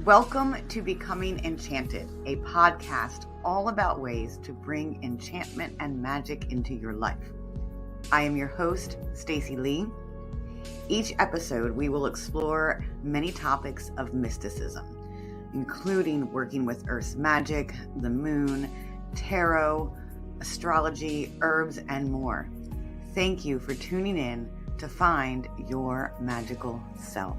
Welcome to Becoming Enchanted, a podcast all about ways to bring enchantment and magic into your life. I am your host, Stacy Lee. Each episode, we will explore many topics of mysticism, including working with Earth's magic, the moon, tarot, astrology, herbs, and more. Thank you for tuning in to find your magical self.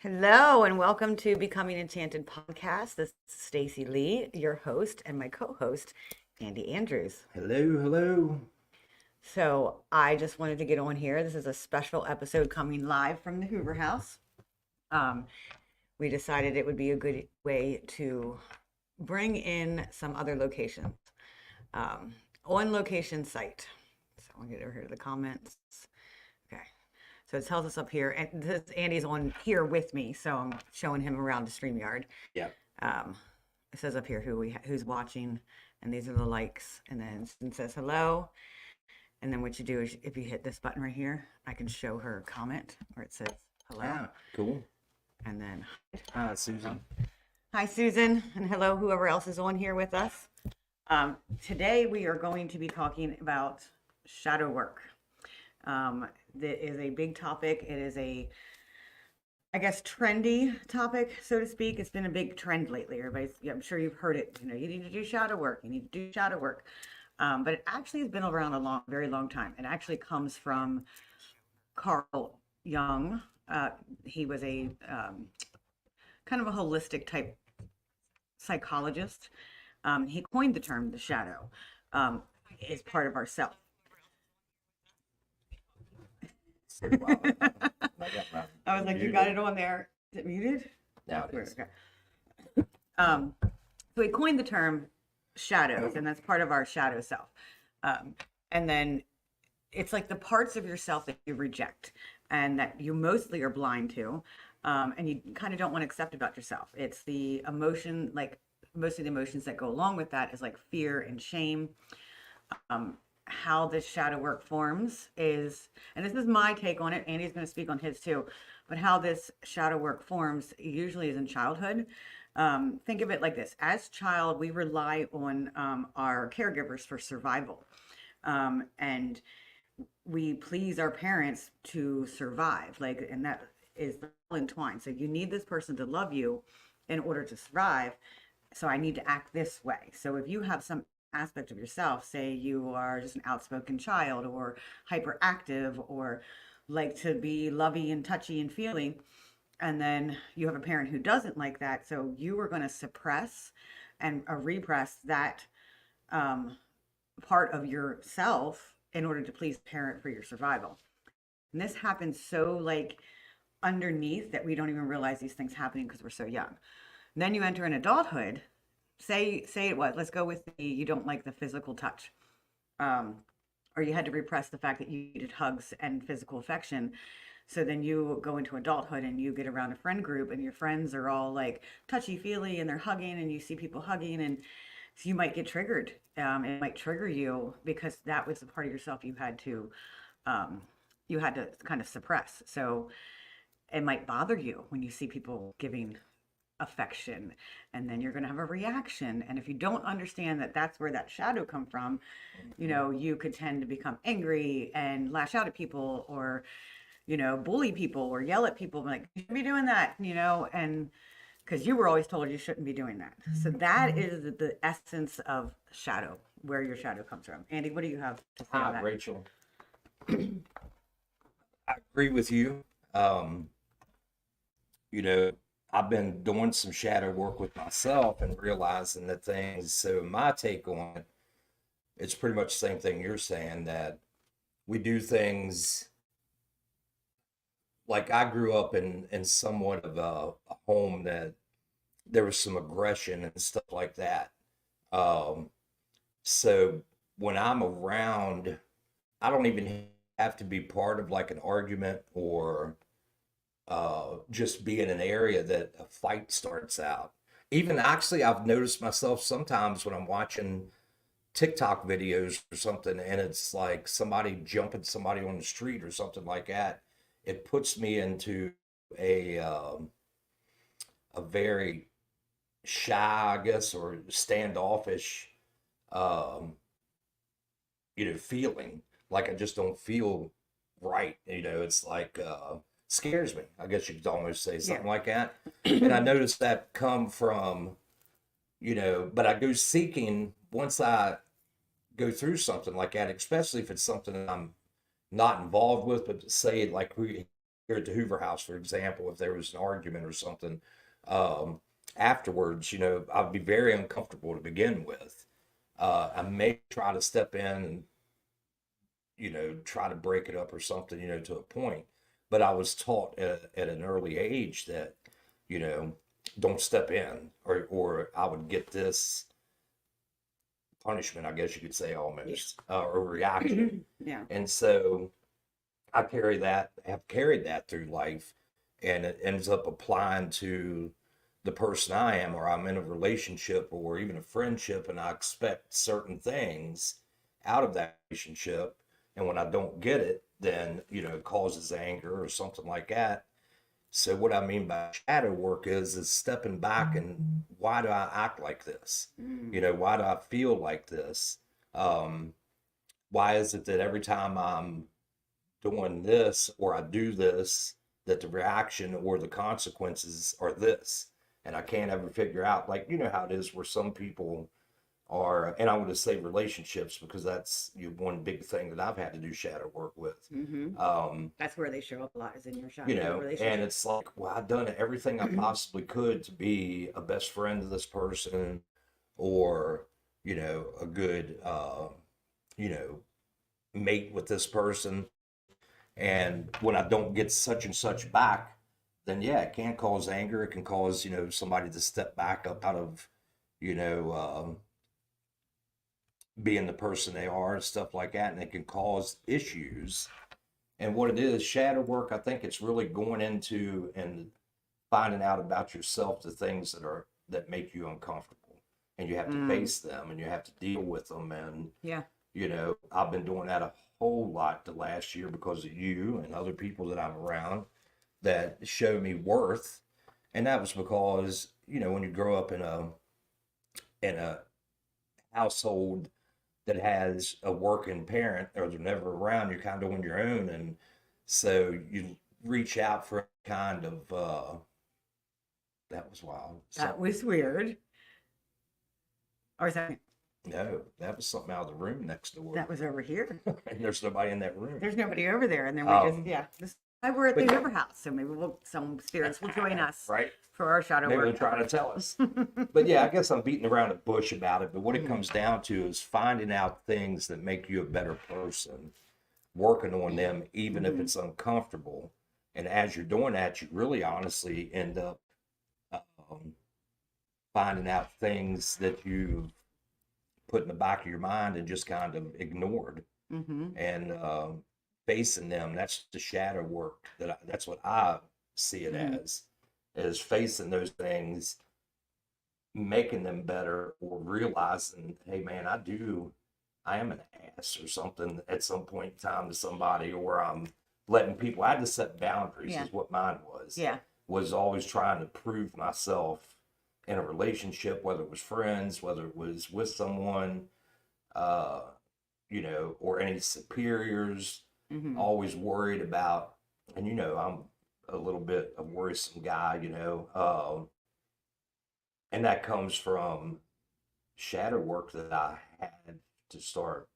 Hello and welcome to Becoming Enchanted podcast. This is Stacy Lee, your host, and my co-host, Andy Andrews. Hello. So I just wanted to get on here. This is a special episode coming live from the Hoover House. We decided it would be a good way to bring in some other locations. On location site. So I'll get over here to the comments. Okay. So it tells us up here, and this Andy's on here with me, so I'm showing him around the StreamYard. Yeah. It says up here who's watching, and these are the likes, and then it says hello. And then what you do is if you hit this button right here, I can show her a comment where it says hello. Yeah, cool. And then Hi, Susan. hi, Susan, and hello, whoever else is on here with us. Today we are going to be talking about shadow work. That is a big topic. It is a, I guess, trendy topic, so to speak. It's been a big trend lately. I'm sure you've heard it. You know, you need to do shadow work. You need to do shadow work. But it actually has been around a very long time. It actually comes from Carl Jung. He was a kind of a holistic type psychologist. He coined the term the shadow is part of ourself. Wow. I was like, you got it on there. Is it muted? Now it is. Okay. So he coined the term shadows, and that's part of our shadow self. And then it's like the parts of yourself that you reject and that you mostly are blind to, and you kind of don't want to accept about yourself. It's the emotion, like most of the emotions that go along with that is like fear and shame. How this shadow work forms is, and this is my take on it, Andy's going to speak on his too, but how this shadow work forms usually is in childhood. Think of it like this. As child, we rely on our caregivers for survival. And we please our parents to survive. And that is all entwined. So you need this person to love you in order to survive. So I need to act this way. So if you have some aspect of yourself, say you are just an outspoken child or hyperactive or like to be lovey and touchy and feely, and then you have a parent who doesn't like that, so you are going to suppress and repress that part of yourself in order to please the parent for your survival. And this happens so like underneath that we don't even realize these things happening because we're so young. And then you enter in adulthood. Say it was, let's go with you don't like the physical touch. Or you had to repress the fact that you needed hugs and physical affection. So then you go into adulthood and you get around a friend group and your friends are all like touchy-feely and they're hugging and you see people hugging, and so you might get triggered. It might trigger you because that was the part of yourself you had to kind of suppress. So it might bother you when you see people giving affection, and then you're going to have a reaction, and if you don't understand that that's where that shadow come from, you know, you could tend to become angry and lash out at people, or you know, bully people or yell at people like, you shouldn't be doing that, you know, and because you were always told you shouldn't be doing that. So that is the essence of shadow, where your shadow comes from. Andy, what do you have to say on that? Rachel. I agree with you. You know, I've been doing some shadow work with myself and realizing the things. So my take on it, it's pretty much the same thing you're saying, that we do things like I grew up in somewhat of a home that there was some aggression and stuff like that. So when I'm around, I don't even have to be part of like an argument or just be in an area that a fight starts out. Even actually, I've noticed myself sometimes when I'm watching TikTok videos or something, and it's like somebody jumping somebody on the street or something like that. it puts me into a very shy, I guess, or standoffish, um, feeling like I just don't feel right. It's like scares me. I guess you could almost say Yeah. something like that. And I noticed that come from, but I go seeking once I go through something like that, especially if it's something that I'm not involved with, but say like we here at the Hoover House, for example, if there was an argument or something, um, afterwards, I'd be very uncomfortable to begin with. I may try to step in and, try to break it up or something, to a point. But I was taught at an early age that, you know, don't step in, or I would get this punishment, I guess you could say, almost, or reaction. Yeah. And so have carried that through life, and it ends up applying to the person I am, or I'm in a relationship or even a friendship, and I expect certain things out of that relationship. And when I don't get it, then, it causes anger or something like that. So what I mean by shadow work is stepping back and why do I act like this? Why do I feel like this? Um, why is it that every time I'm doing this or I do this, that the reaction or the consequences are this? And I can't ever figure out, like, how it is where some people are, and I want to say relationships because that's one big thing that I've had to do shadow work with. That's where they show up a lot, is in your shadow And relationship. it's like, well, I've done everything I possibly could to be a best friend to this person, or, a good, you know, mate with this person. And when I don't get such and such back, then yeah, it can cause anger. It can cause, somebody to step back up out of, you know, being the person they are and stuff like that. And it can cause issues. And what it is, shadow work, I think it's really going into and finding out about yourself, the things that make you uncomfortable. And you have to face them and you have to deal with them. And, Yeah. I've been doing that a whole lot the last year because of you and other people that I'm around that show me worth. And that was because, when you grow up in a household that has a working parent or they're never around, you're kind of on your own. And so you reach out for kind of, that was wild. That was weird. Or something. No, that was something out of the room next door. That was over here. And there's nobody in that room. There's nobody over there. And then we this is why we're at the Hoover House. So maybe some spirits will join us Right. for our shadow Maybe work. they're trying to tell us. But yeah, I guess I'm beating around the bush about it. But what it comes down to is finding out things that make you a better person, working on them, even if it's uncomfortable. And as you're doing that, you really honestly end up finding out things that you've put in the back of your mind and just kind of ignored. And facing them. That's the shadow work that's what I see it as, is facing those things, making them better, or realizing, hey man, I am an ass or something at some point in time to somebody, or I'm letting people, I had to set boundaries Yeah. is what mine was. Yeah. Was always trying to prove myself in a relationship, whether it was friends, whether it was with someone, or any superiors, always worried about, and I'm a little bit a worrisome guy, and that comes from shadow work that I had to start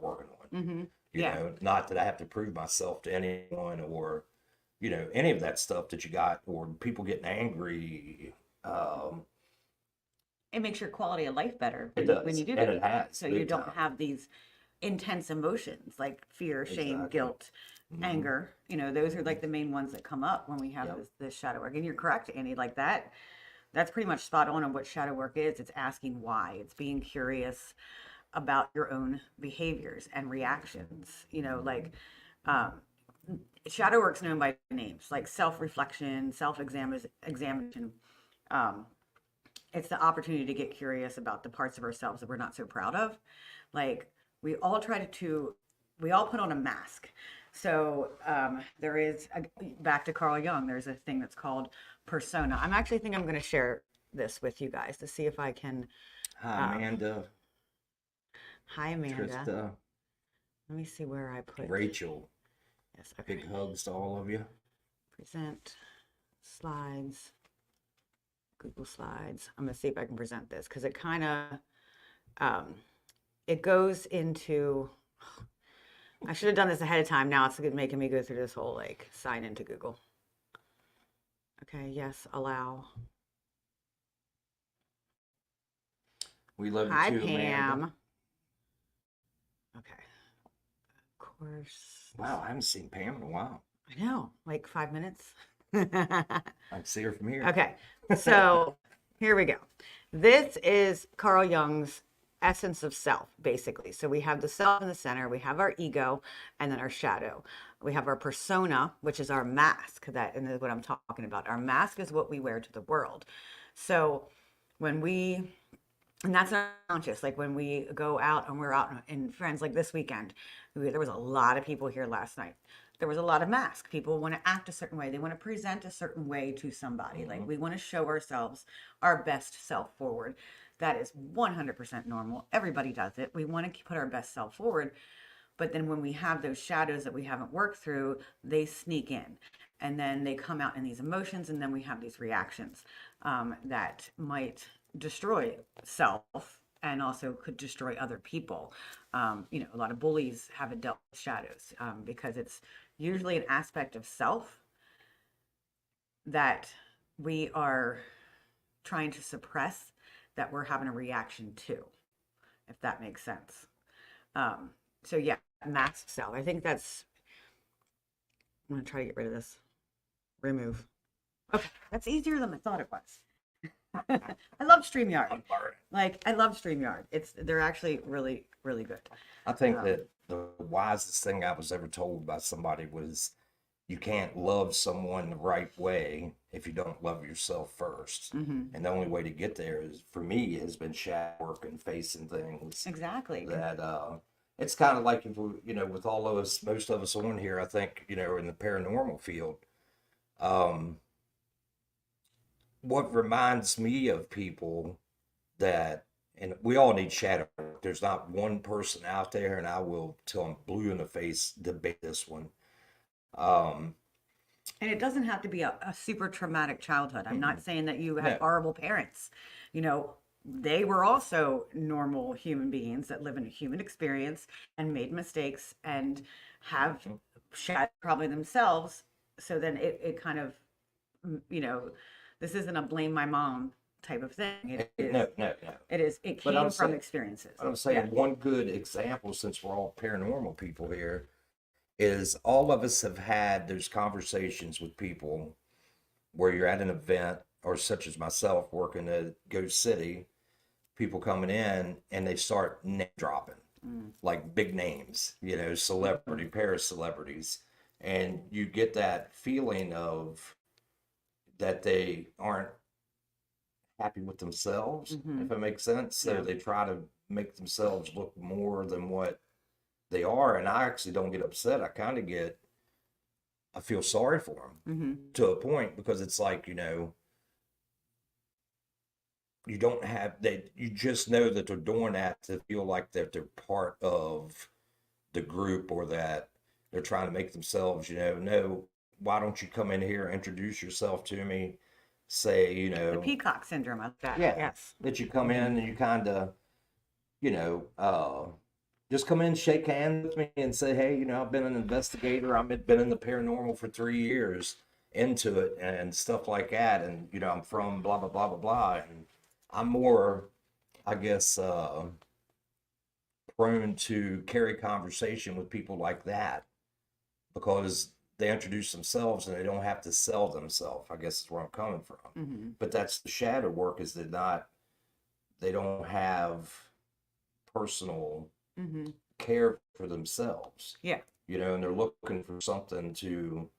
working on. Yeah. Not that I have to prove myself to anyone, or, any of that stuff that you got, or people getting angry. It makes your quality of life better It when does, you do and that. it has, So you big don't time. have these intense emotions like fear, shame, Exactly. guilt, anger. Those are like the main ones that come up when we have this shadow work. And you're correct, Annie, like that's pretty much spot on what shadow work is. It's asking why. It's being curious about your own behaviors and reactions. Um, shadow work's known by names like self-reflection, self-examination. Um, it's the opportunity to get curious about the parts of ourselves that we're not so proud of. Like we all try we all put on a mask So there is back to Carl Jung. There's a thing that's called persona. I'm actually think I'm going to share this with you guys to see if I can. Hi, Amanda, Hi, Amanda. Trista, Let me see where I put. Rachel. Yes. Okay. Big hugs to all of you. Present slides. Google Slides. I'm going to see if I can present this because it kind of it goes into. I should have done this ahead of time. Now it's making me go through this whole like sign into Google. Okay, yes, allow. We love you Hi, too, Pam. Amanda. Okay. Of course. Wow, I haven't seen Pam in a while. I know, like 5 minutes. I can see her from here. Okay, so here we go. This is Carl Jung's essence of self, basically. So we have the self in the center, we have our ego, and then our shadow. We have our persona, which is our mask, and is what I'm talking about. Our mask is what we wear to the world. So when and that's not conscious. Like when we go out and we're out and friends, like this weekend, there was a lot of people here last night. There was a lot of masks. People want to act a certain way. They want to present a certain way to somebody. Like we want to show ourselves our best self forward. That is 100% normal. Everybody does it. We want to put our best self forward. But then when we have those shadows that we haven't worked through, they sneak in. And then they come out in these emotions. And then we have these reactions that might destroy self and also could destroy other people. A lot of bullies haven't dealt with shadows because it's usually an aspect of self that we are trying to suppress that we're having a reaction to, if that makes sense. So yeah, masked self. I think that's, I'm going to try to get rid of this. Remove. Okay, that's easier than I thought it was. I love StreamYard. I love StreamYard. They're actually really, really good. I think that the wisest thing I was ever told by somebody was you can't love someone the right way if you don't love yourself 1st. And the only way to get there is, for me, has been shadow work and facing things. Exactly. That it's kind of like if we, with all of us, most of us on here, I think, in the paranormal field, what reminds me of people that, and we all need shadow work. There's not one person out there, and I will, till I'm blue in the face, debate this one. And it doesn't have to be a super traumatic childhood. I'm not saying that you had horrible parents. They were also normal human beings that live in a human experience and made mistakes and have shadowed probably themselves. So then it kind of, this isn't a blame my mom type of thing. It is, No. it came from experiences. But I'm saying one good example, since we're all paranormal people here, is all of us have had those conversations with people where you're at an event, or such as myself working at Ghost City, people coming in and they start name dropping, like big names, celebrity, Paris celebrities. And you get that feeling of that they aren't happy with themselves, if it makes sense. So they try to make themselves look more than what they are. And I actually don't get upset. I feel sorry for them to a point, because it's like, you don't have that, you just know that they're doing that to feel like that they're part of the group, or that they're trying to make themselves, no, why don't you come in here, introduce yourself to me, say, The peacock syndrome of that. yeah, Yes. that you come in and you kind of, just come in, shake hands with me and say, hey, I've been an investigator. I've been in the paranormal for 3 years into it and stuff like that. And, I'm from blah, blah, blah, blah, blah. And I'm more, I guess, prone to carry conversation with people like that, because they introduce themselves and they don't have to sell themselves, I guess is where I'm coming from. But that's the shadow work, is that they don't have personal care for themselves. Yeah. And they're looking for something to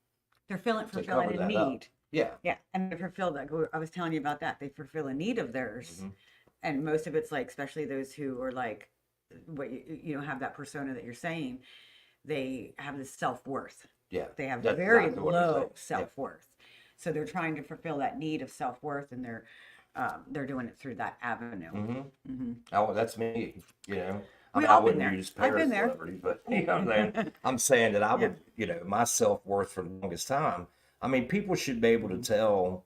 They're fulfilling cover a that need. up. Yeah. Yeah. And they fulfill that. I was telling you about that. They fulfill a need of theirs. And most of it's like, especially those who are like, what have that persona that you're saying, they have this self-worth. Yeah, They have that's very exactly what I'm saying. low Yeah. self-worth. So they're trying to fulfill that need of self-worth, and they're doing it through that avenue. Mm-hmm. Oh, that's me, you know. I We mean, I all been wouldn't there. use I've been Paris there. celebrity, but you know what I'm saying? I'm saying that I Yeah. would, you know, my self-worth for the longest time. I mean, people should be able to tell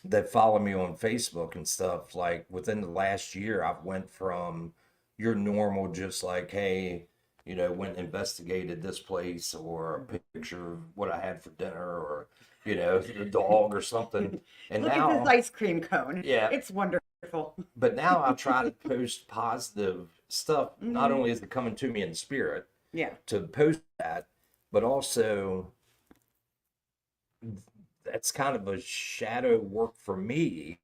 that follow me on Facebook and stuff. Like within the last year, I've went from your normal, just like, hey, you know, went and investigated this place or a picture of what I had for dinner or, you know, the dog or something. And Look at this now, ice cream cone. yeah, It's wonderful. but now I try to post positive stuff. Not only is it coming to me in spirit Yeah. to post that, but also that's kind of a shadow work for me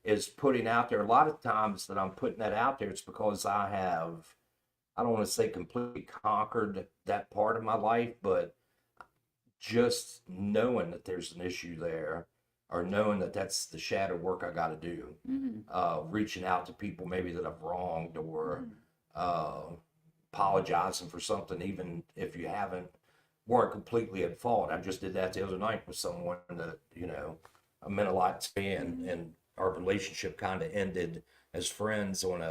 is putting out there. A lot of times that I'm putting that out there, it's because I don't want to say completely conquered that part of my life, but just knowing that there's an issue there or knowing that that's the shadow work I got to do, reaching out to people maybe that I've wronged or uh, apologizing for something, even if you weren't completely at fault. I just did that the other night with someone that, you know, I meant a lot to me, and our relationship kind of ended as friends on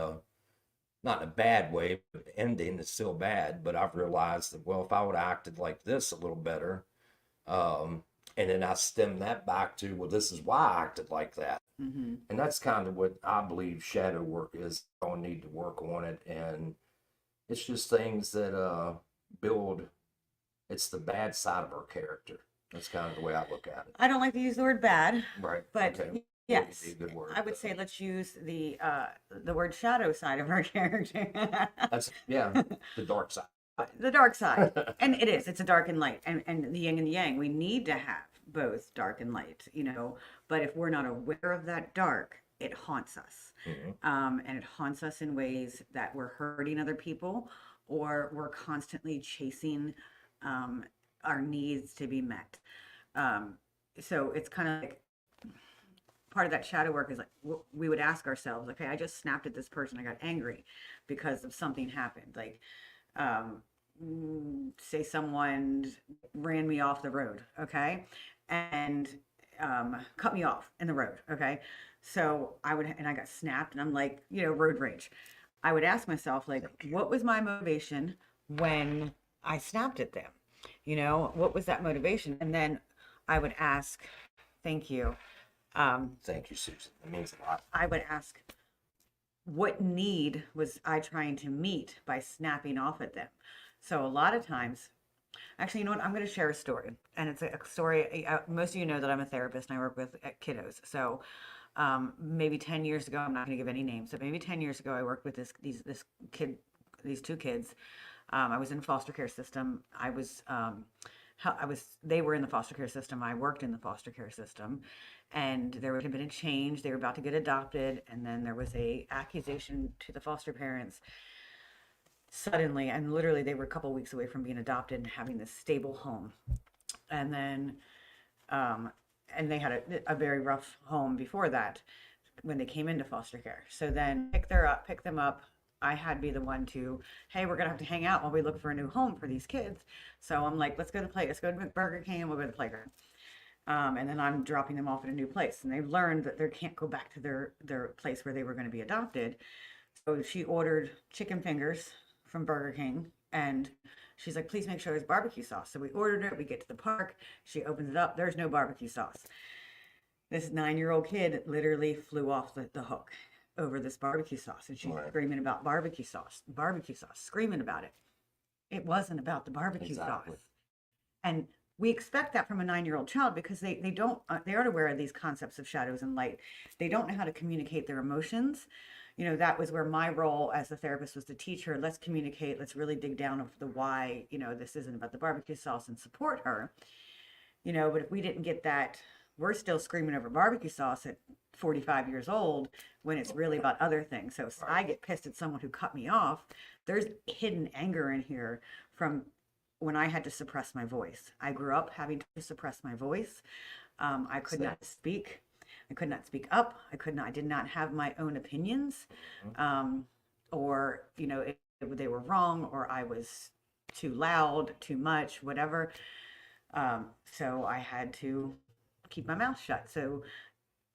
not in a bad way, but the ending is still bad. But I've realized that, well, if I would have acted like this a little better, um, and then I stem that back to, well, this is why I acted like that. And that's kind of what I believe shadow work is. I don't need to work on it. And it's just things that build, it's the bad side of our character. That's kind of the way I look at it. I don't like to use the word bad, Right. but Okay. yes, Maybe a good word. I would say let's use the word shadow side of our character. That's, yeah, the dark side. The dark side. And it is, it's a dark and light, and the yin and the yang. We need to have both dark and light, you know, but if we're not aware of that dark, it haunts us. And it haunts us in ways that we're hurting other people, or we're constantly chasing our needs to be met. So it's kind of like part of that shadow work is like we would ask ourselves, okay, I just snapped at this person, I got angry because of something happened, like um, say someone ran me off the road, okay, and cut me off in the road, okay. So I got snapped, and I'm like, you know, road rage. I would ask myself, like, what was my motivation when I snapped at them? You know, what was that motivation? And then I would ask, thank you. Thank you, Susan. It means a lot. I would ask, what need was I trying to meet by snapping off at them? So a lot of times, actually, you know what? I'm going to share a story, and it's a story. Most of you know that I'm a therapist and I work with kiddos. So maybe 10 years ago, I'm not going to give any names, but maybe 10 years ago, I worked with these two kids. I was in the foster care system. They were in the foster care system. I worked in the foster care system, and there had been a change. They were about to get adopted, and then there was a accusation to the foster parents suddenly, and literally they were a couple weeks away from being adopted and having this stable home. And then, and they had a very rough home before that when they came into foster care. So then pick them up. I had to be the one to, hey, we're gonna have to hang out while we look for a new home for these kids. So I'm like, let's go to Burger King, and we'll go to the playground. And then I'm dropping them off at a new place, and they've learned that they can't go back to their place where they were going to be adopted. So she ordered chicken fingers from Burger King, and she's like, please make sure there's barbecue sauce. So we ordered it. We get to the park. She opens it up. There's no barbecue sauce. This 9-year-old kid literally flew off the hook over this barbecue sauce, and she's screaming about barbecue sauce, screaming about it. It wasn't about the barbecue sauce. And we expect that from a 9-year-old child because they aren't aware of these concepts of shadows and light. They don't know how to communicate their emotions. You know, that was where my role as the therapist was to teach her, let's communicate, let's really dig down of the why, you know, this isn't about the barbecue sauce, and support her. You know, but if we didn't get that, we're still screaming over barbecue sauce at 45 years old when it's really about other things. So if I get pissed at someone who cut me off, there's hidden anger in here from when I had to suppress my voice. I grew up having to suppress my voice. I could not speak. I could not speak up. I did not have my own opinions. Or, you know, they were wrong, or I was too loud, too much, whatever. So I had to keep my mouth shut. So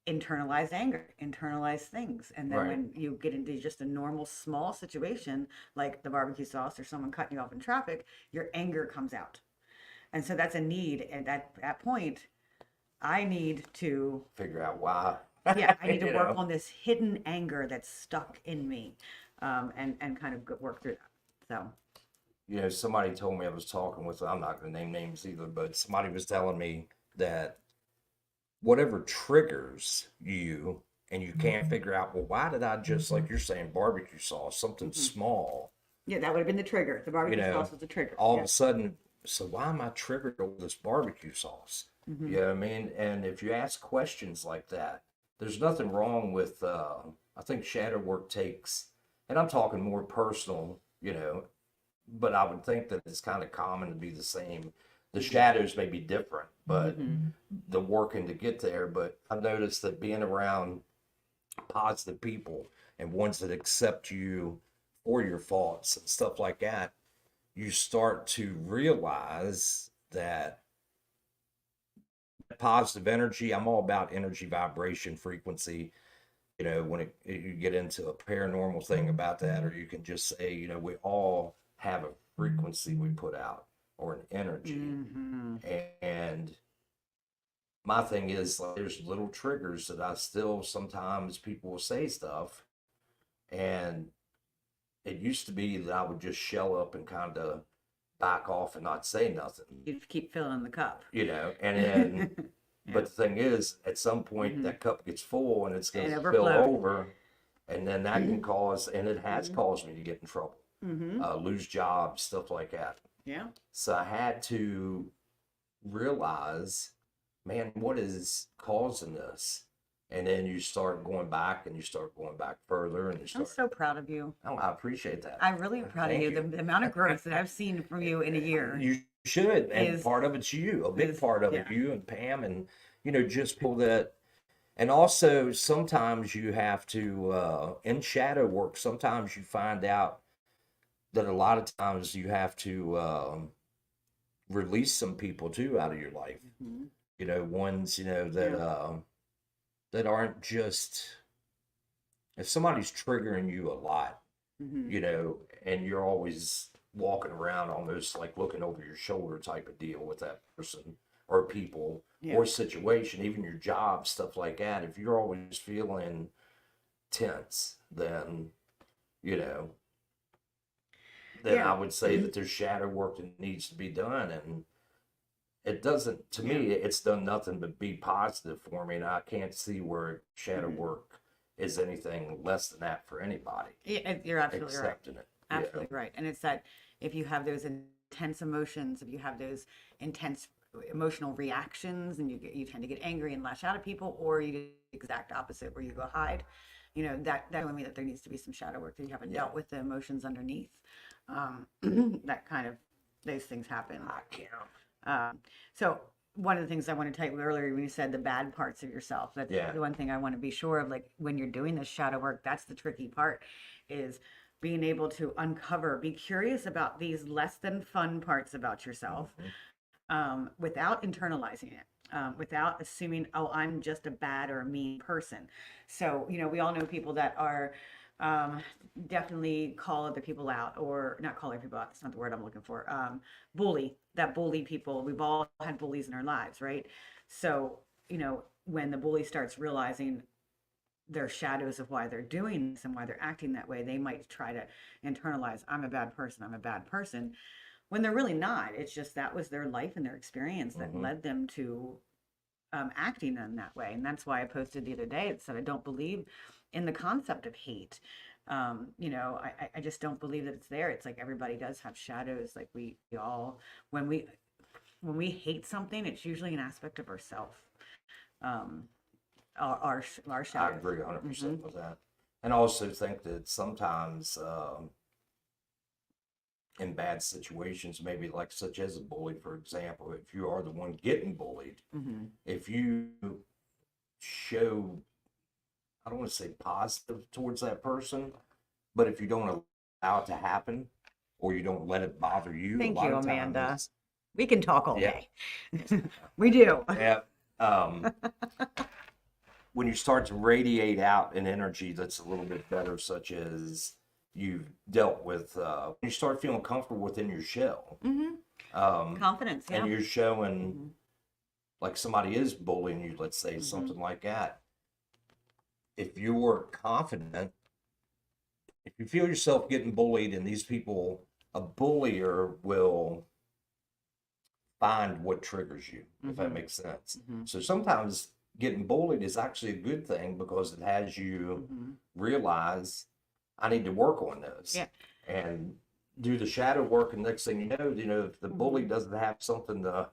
internalize anger, internalize things. And then Right. when you get into just a normal small situation like the barbecue sauce or someone cutting you off in traffic, your anger comes out. And so that's a need. And at that point, I need to, Figure out why. yeah, I need to You work know. on this hidden anger that's stuck in me, and kind of work through that. So, You know, somebody told me I was talking with, I'm not going to name names either, but somebody was telling me that whatever triggers you and you can't figure out, well, why did I just, like you're saying, barbecue sauce, something mhm. small, Yeah, that would have been the trigger. The you barbecue know, sauce was the trigger. all of Yeah. a sudden, so why am I triggered over this barbecue sauce? Hmm. You know what I mean? And if you ask questions like that, there's nothing wrong with, I think shadow work takes, and I'm talking more personal, you know, but I would think that it's kind of common to be the same. The shadows may be different, but Hmm. the working to get there. But I've noticed that being around positive people and ones that accept you for your faults and stuff like that, you start to realize that positive energy, I'm all about energy, vibration, frequency. You know, when you get into a paranormal thing about that, or you can just say, you know, we all have a frequency we put out or an energy. Hmm. And my thing is, like, there's little triggers that I still sometimes people will say stuff. And it used to be that I would just shell up and kind of back off and not say nothing, You keep filling the cup. you know, and then, Yeah. but the thing is, at some point Hmm. that cup gets full and it's going And to spill overflowed. over. And then that can cause, and it has Hmm. caused me to get in trouble, Hmm. lose jobs, stuff like that. Yeah. So I had to realize, man, what is causing this? And then you start going back and you start going back further and you I'm start, so proud of you. oh, I appreciate that. I'm really proud of Thank you. you. The amount of growth that I've seen from you in a year You should. And is part of it's you, a big is part of it, yeah. you and Pam, and, you know, just people that, and also sometimes you have to, in shadow work, sometimes you find out that a lot of times you have to release some people too out of your life. Hmm. You know, ones you know that Yeah. that aren't just if somebody's triggering you a lot, Hmm. you know, and you're always walking around almost like looking over your shoulder type of deal with that person or people Yeah. or situation, even your job, stuff like that. If you're always feeling tense, then you know then Yeah. I would say that there's shadow work that needs to be done. And it doesn't, to Yeah. me, it's done nothing but be positive for me. And I can't see where shadow Hmm. work is anything less than that for anybody Yeah, you're absolutely right. accepting it. Yeah. Absolutely right. And it's that if you have those intense emotions, if you have those intense emotional reactions, and you tend to get angry and lash out at people, or you do the exact opposite where you go hide, that telling me that there needs to be some shadow work, that you haven't Yeah. dealt with the emotions underneath. That kind of those things happen. I can't. So one of the things I want to tell you earlier when you said the bad parts of yourself, that's Yeah. the one thing I want to be sure of. Like when you're doing this shadow work, that's the tricky part, is being able to uncover, be curious about these less than fun parts about yourself, Mhm. without internalizing it. Without assuming, oh, I'm just a bad or a mean person. So, we all know people that are, um, definitely call other people out, or not call other people out. That's not the word I'm looking for. That bully people. We've all had bullies in our lives, right? So, when the bully starts realizing their shadows of why they're doing this and why they're acting that way, they might try to internalize, I'm a bad person, I'm a bad person, when they're really not. It's just that was their life and their experience that Mhm. led them to, acting in that way. And that's why I posted the other day. It said, I don't believe in the concept of hate. I just don't believe that it's there. It's like everybody does have shadows. Like we all, when we hate something, it's usually an aspect of ourself. Um, our I shadows. agree Hmm. 100% with that. And I also think that sometimes in bad situations, maybe like such as a bully, for example, if you are the one getting bullied, Hmm. if you show, I don't want to say positive towards that person, but if you don't allow it to happen, or you don't let it bother you. Thank A lot you, of Amanda. times, We can talk all yeah, day. We do. yeah. Um, when you start to radiate out an energy that's a little bit better, such as you've dealt with, when you start feeling comfortable within your shell, Confidence, and yeah. you're showing like somebody is bullying you, let's say something like that. If you're confident, if you feel yourself getting bullied, and these people, a bullier will find what triggers you, if that makes sense. So sometimes getting bullied is actually a good thing because it has you realize I need to work on this Yeah. and do the shadow work. And next thing you know, if the bully doesn't have something to,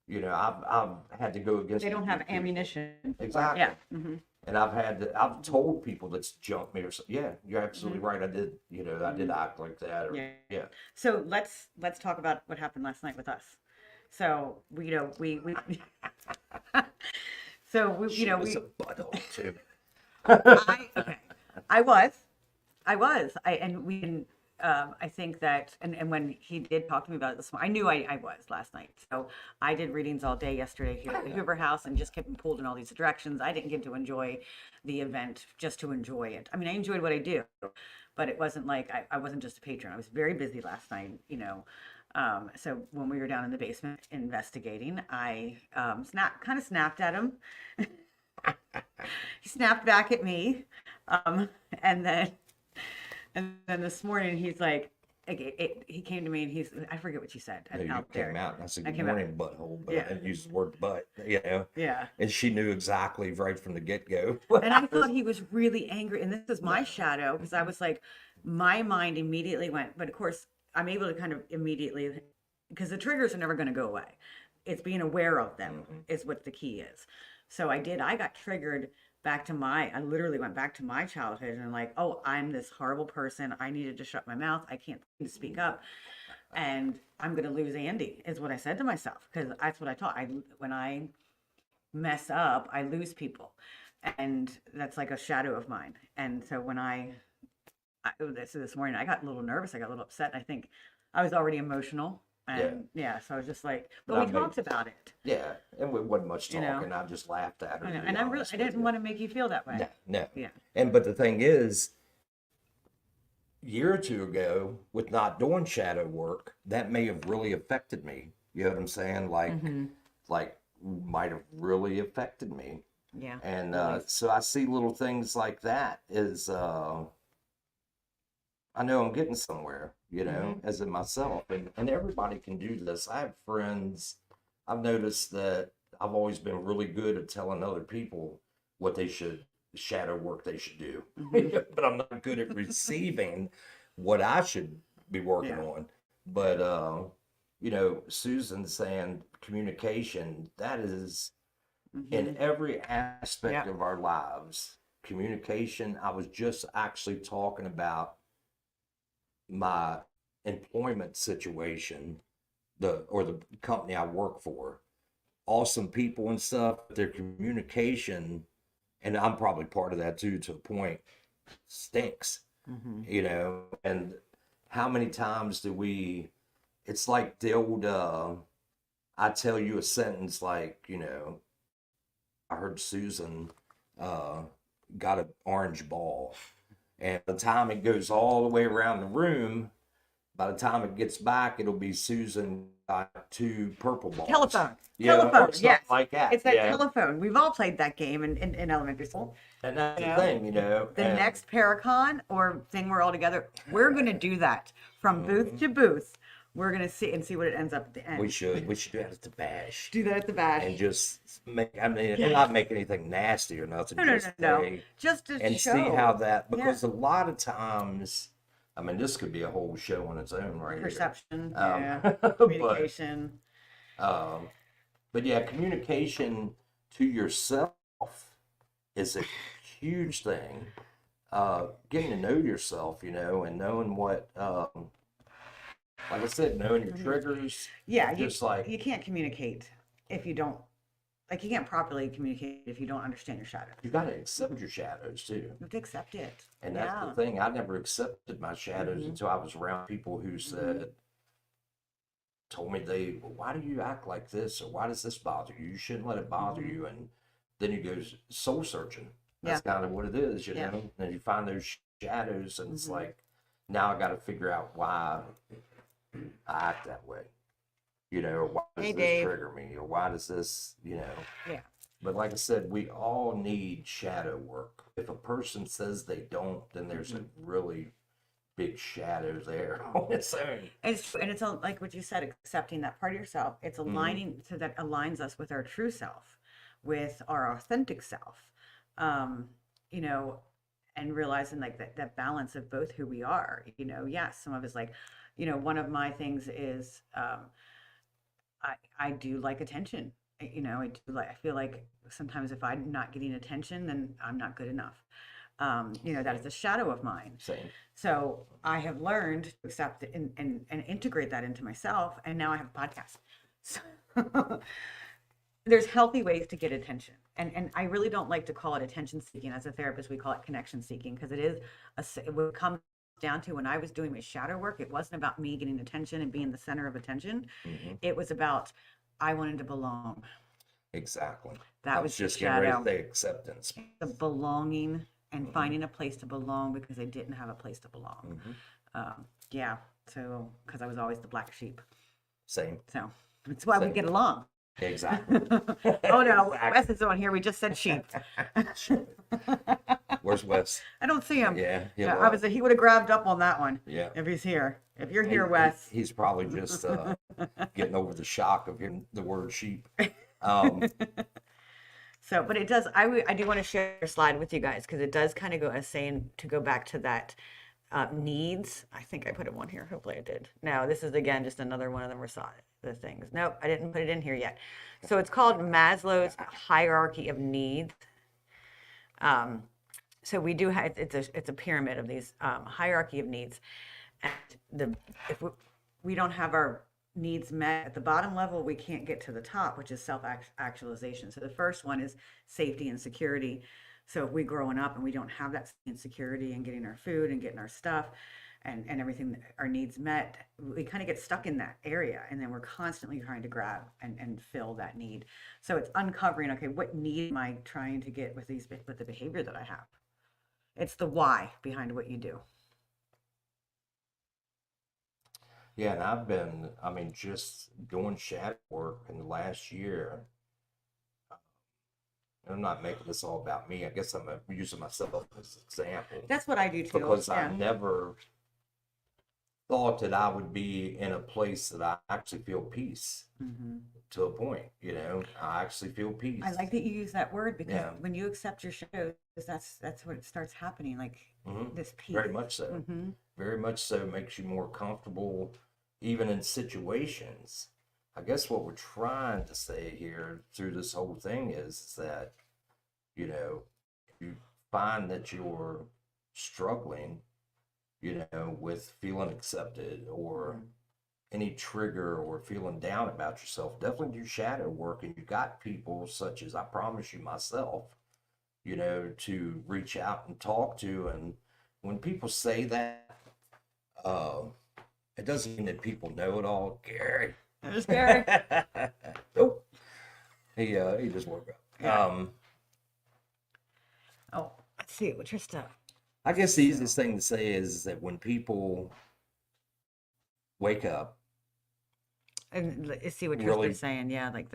I've had to go against. They don't have people. ammunition. Exactly. Yeah. And I've told people that's jumped me or something. Yeah, you're absolutely right. I did, I did act like that. Or, Yeah. yeah. So let's talk about what happened last night with us. So we so we She was a butthole too. okay. I was. And I think that, and when he did talk to me about it this morning, I knew I was last night. So I did readings all day yesterday here at the Hoover House and just kept pulled in all these directions. I didn't get to enjoy the event just to enjoy it. I mean, I enjoyed what I do, but it wasn't like I wasn't just a patron. I was very busy last night, so when we were down in the basement investigating, I kind of snapped at him. He snapped back at me, um, and then this morning he's like, he came to me and I forget what you said No, you out there. came out and I said, I good came out. morning, butthole, but Yeah. I didn't use the word butt, Yeah. And she knew exactly right from the get-go. And I thought he was really angry. And this is my shadow because I was like, my mind immediately went, but of course, I'm able to kind of immediately, because the triggers are never going to go away. It's being aware of them is what the key is. So I got triggered I literally went back to my childhood and like, oh, I'm this horrible person. I needed to shut my mouth. I can't speak up. And I'm going to lose Andy is what I said to myself. Because that's what I taught. When I mess up, I lose people. And that's like a shadow of mine. And so this morning, I got a little nervous. I got a little upset. I think I was already emotional. And so I was just like, but we talked about it. Yeah, and we wasn't much You know? talking. I just laughed at her. I know. to be And honest I with didn't you. want to make you feel that way. No, no. Yeah. But the thing is, a year or two ago, with not doing shadow work, that may have really affected me. You know what I'm saying? Like might have really affected me. Yeah. And Really. so I see little things like that as I know I'm getting somewhere, as in myself. And everybody can do this. I have friends. I've noticed that I've always been really good at telling other people what they should, shadow work they should do. But I'm not good at receiving what I should be working on. But, Susan saying communication, that is in every aspect of our lives. Communication, I was just actually talking about my employment situation, the company I work for. Awesome people and stuff, but their communication, and I'm probably part of that too, to a point, stinks. And how many times it's like the old I tell you a sentence like, I heard Susan got an orange ball. And by the time it goes all the way around the room, by the time it gets back, it'll be Susan got 2 purple balls. Telephone. Yeah, Telephone. or something Yes. like that. It's that telephone. We've all played that game in elementary school. And that's You the know? thing, The next Paracon or thing we're all together, we're going to do that from booth to booth. We're going to see what it ends up at the end. We should do that at the bash. Do that at the bash. And just and not make anything nasty or nothing. No. Just to and show. see how that, because a lot of times, I mean, this could be a whole show on its own right Perception, here. communication. But yeah, communication to yourself is a huge thing. Getting to know yourself, and knowing what, like I said, knowing your triggers. Yeah, just you can't communicate if you don't Like, you can't properly communicate if you don't understand your shadow. You got to accept your shadows too. You have to accept it. And that's the Yeah. thing. I never accepted my shadows Mm-hmm. until I was around people who said, told me well, why do you act like this? Or why does this bother you? You shouldn't let it bother Mm-hmm. you. And then you go soul searching. That's Yeah. kind of what it is, you Yeah. know? And you find those shadows, and it's Mm-hmm. like, now I got to figure out why I act that way, you know, or why does Hey, this Dave. trigger me? Or why does this, you know? Yeah. But like I said, we all need shadow work. If a person says they don't, then there's a really big shadow there on its own. And it's like what you said, accepting that part of yourself. It's aligning, so that aligns us with our true self, with our authentic self. Um, you know, and realizing like that balance of both who we are. You know, yes, some of it's like, one of my things is I do like attention. You know, I feel like sometimes if I'm not getting attention, then I'm not good enough. That is a shadow of mine. Same. So I have learned to accept it and integrate that into myself. And now I have a podcast. So there's healthy ways to get attention. And I really don't like to call it attention seeking. As a therapist, we call it connection seeking, because it would come down to, when I was doing my shadow work, it wasn't about me getting attention and being the center of attention. It was about, I wanted to belong. Exactly. I That was was the just getting ready to shadow. say acceptance. The belonging and finding a place to belong, because I didn't have a place to belong. Yeah. So, because I was always the black sheep. Same. So that's why we Same. get along. Exactly. Oh no, Exactly. Wes is on here. We just said sheep. Where's Wes? I don't see him. Yeah, He would have grabbed up on that one. Yeah. If he's here. If you're here, Wes. He's probably just getting over the shock of hearing the word sheep. So, but it does, I do want to share a slide with you guys, because it does kind of go as saying, to go back to that needs. I think I put it one here. Hopefully I did. No, this is again just another one of the things. Nope, I didn't put it in here yet. So it's called Maslow's hierarchy of needs. So we do have, it's a pyramid of these hierarchy of needs. And if we don't have our needs met at the bottom level, we can't get to the top, which is self-actualization. So the first one is safety and security. So if we're growing up and we don't have that security and getting our food and getting our stuff and everything, our needs met, we kind of get stuck in that area, and then we're constantly trying to grab and fill that need. So it's uncovering, okay, what need am I trying to get with the behavior that I have? It's the why behind what you do. Yeah, and I mean, just doing shadow work in the last year. And I'm not making this all about me. I guess I'm using myself as an example, That's what I do too. because Yeah. I never thought that I would be in a place that I actually feel peace to a point. You know, I actually feel peace. I like that you use that word, because Yeah. when you accept your shadows, that's what it starts happening, like this peace. Very much so. Very much so. Makes you more comfortable, even in situations. I guess what we're trying to say here through this whole thing is that, you know, you find that you're struggling, you know, with feeling accepted, or any trigger, or feeling down about yourself, definitely do shadow work. And you got people such as, I promise you, myself, you know, to reach out and talk to. And when people say that, it doesn't mean that people know it all. Gary. There's Gary. Oh, he just woke up. Yeah. Oh, let's see. What's your stuff? I guess the easiest thing to say is that when people wake up, And let's see what Really- Tristan's saying. Yeah, like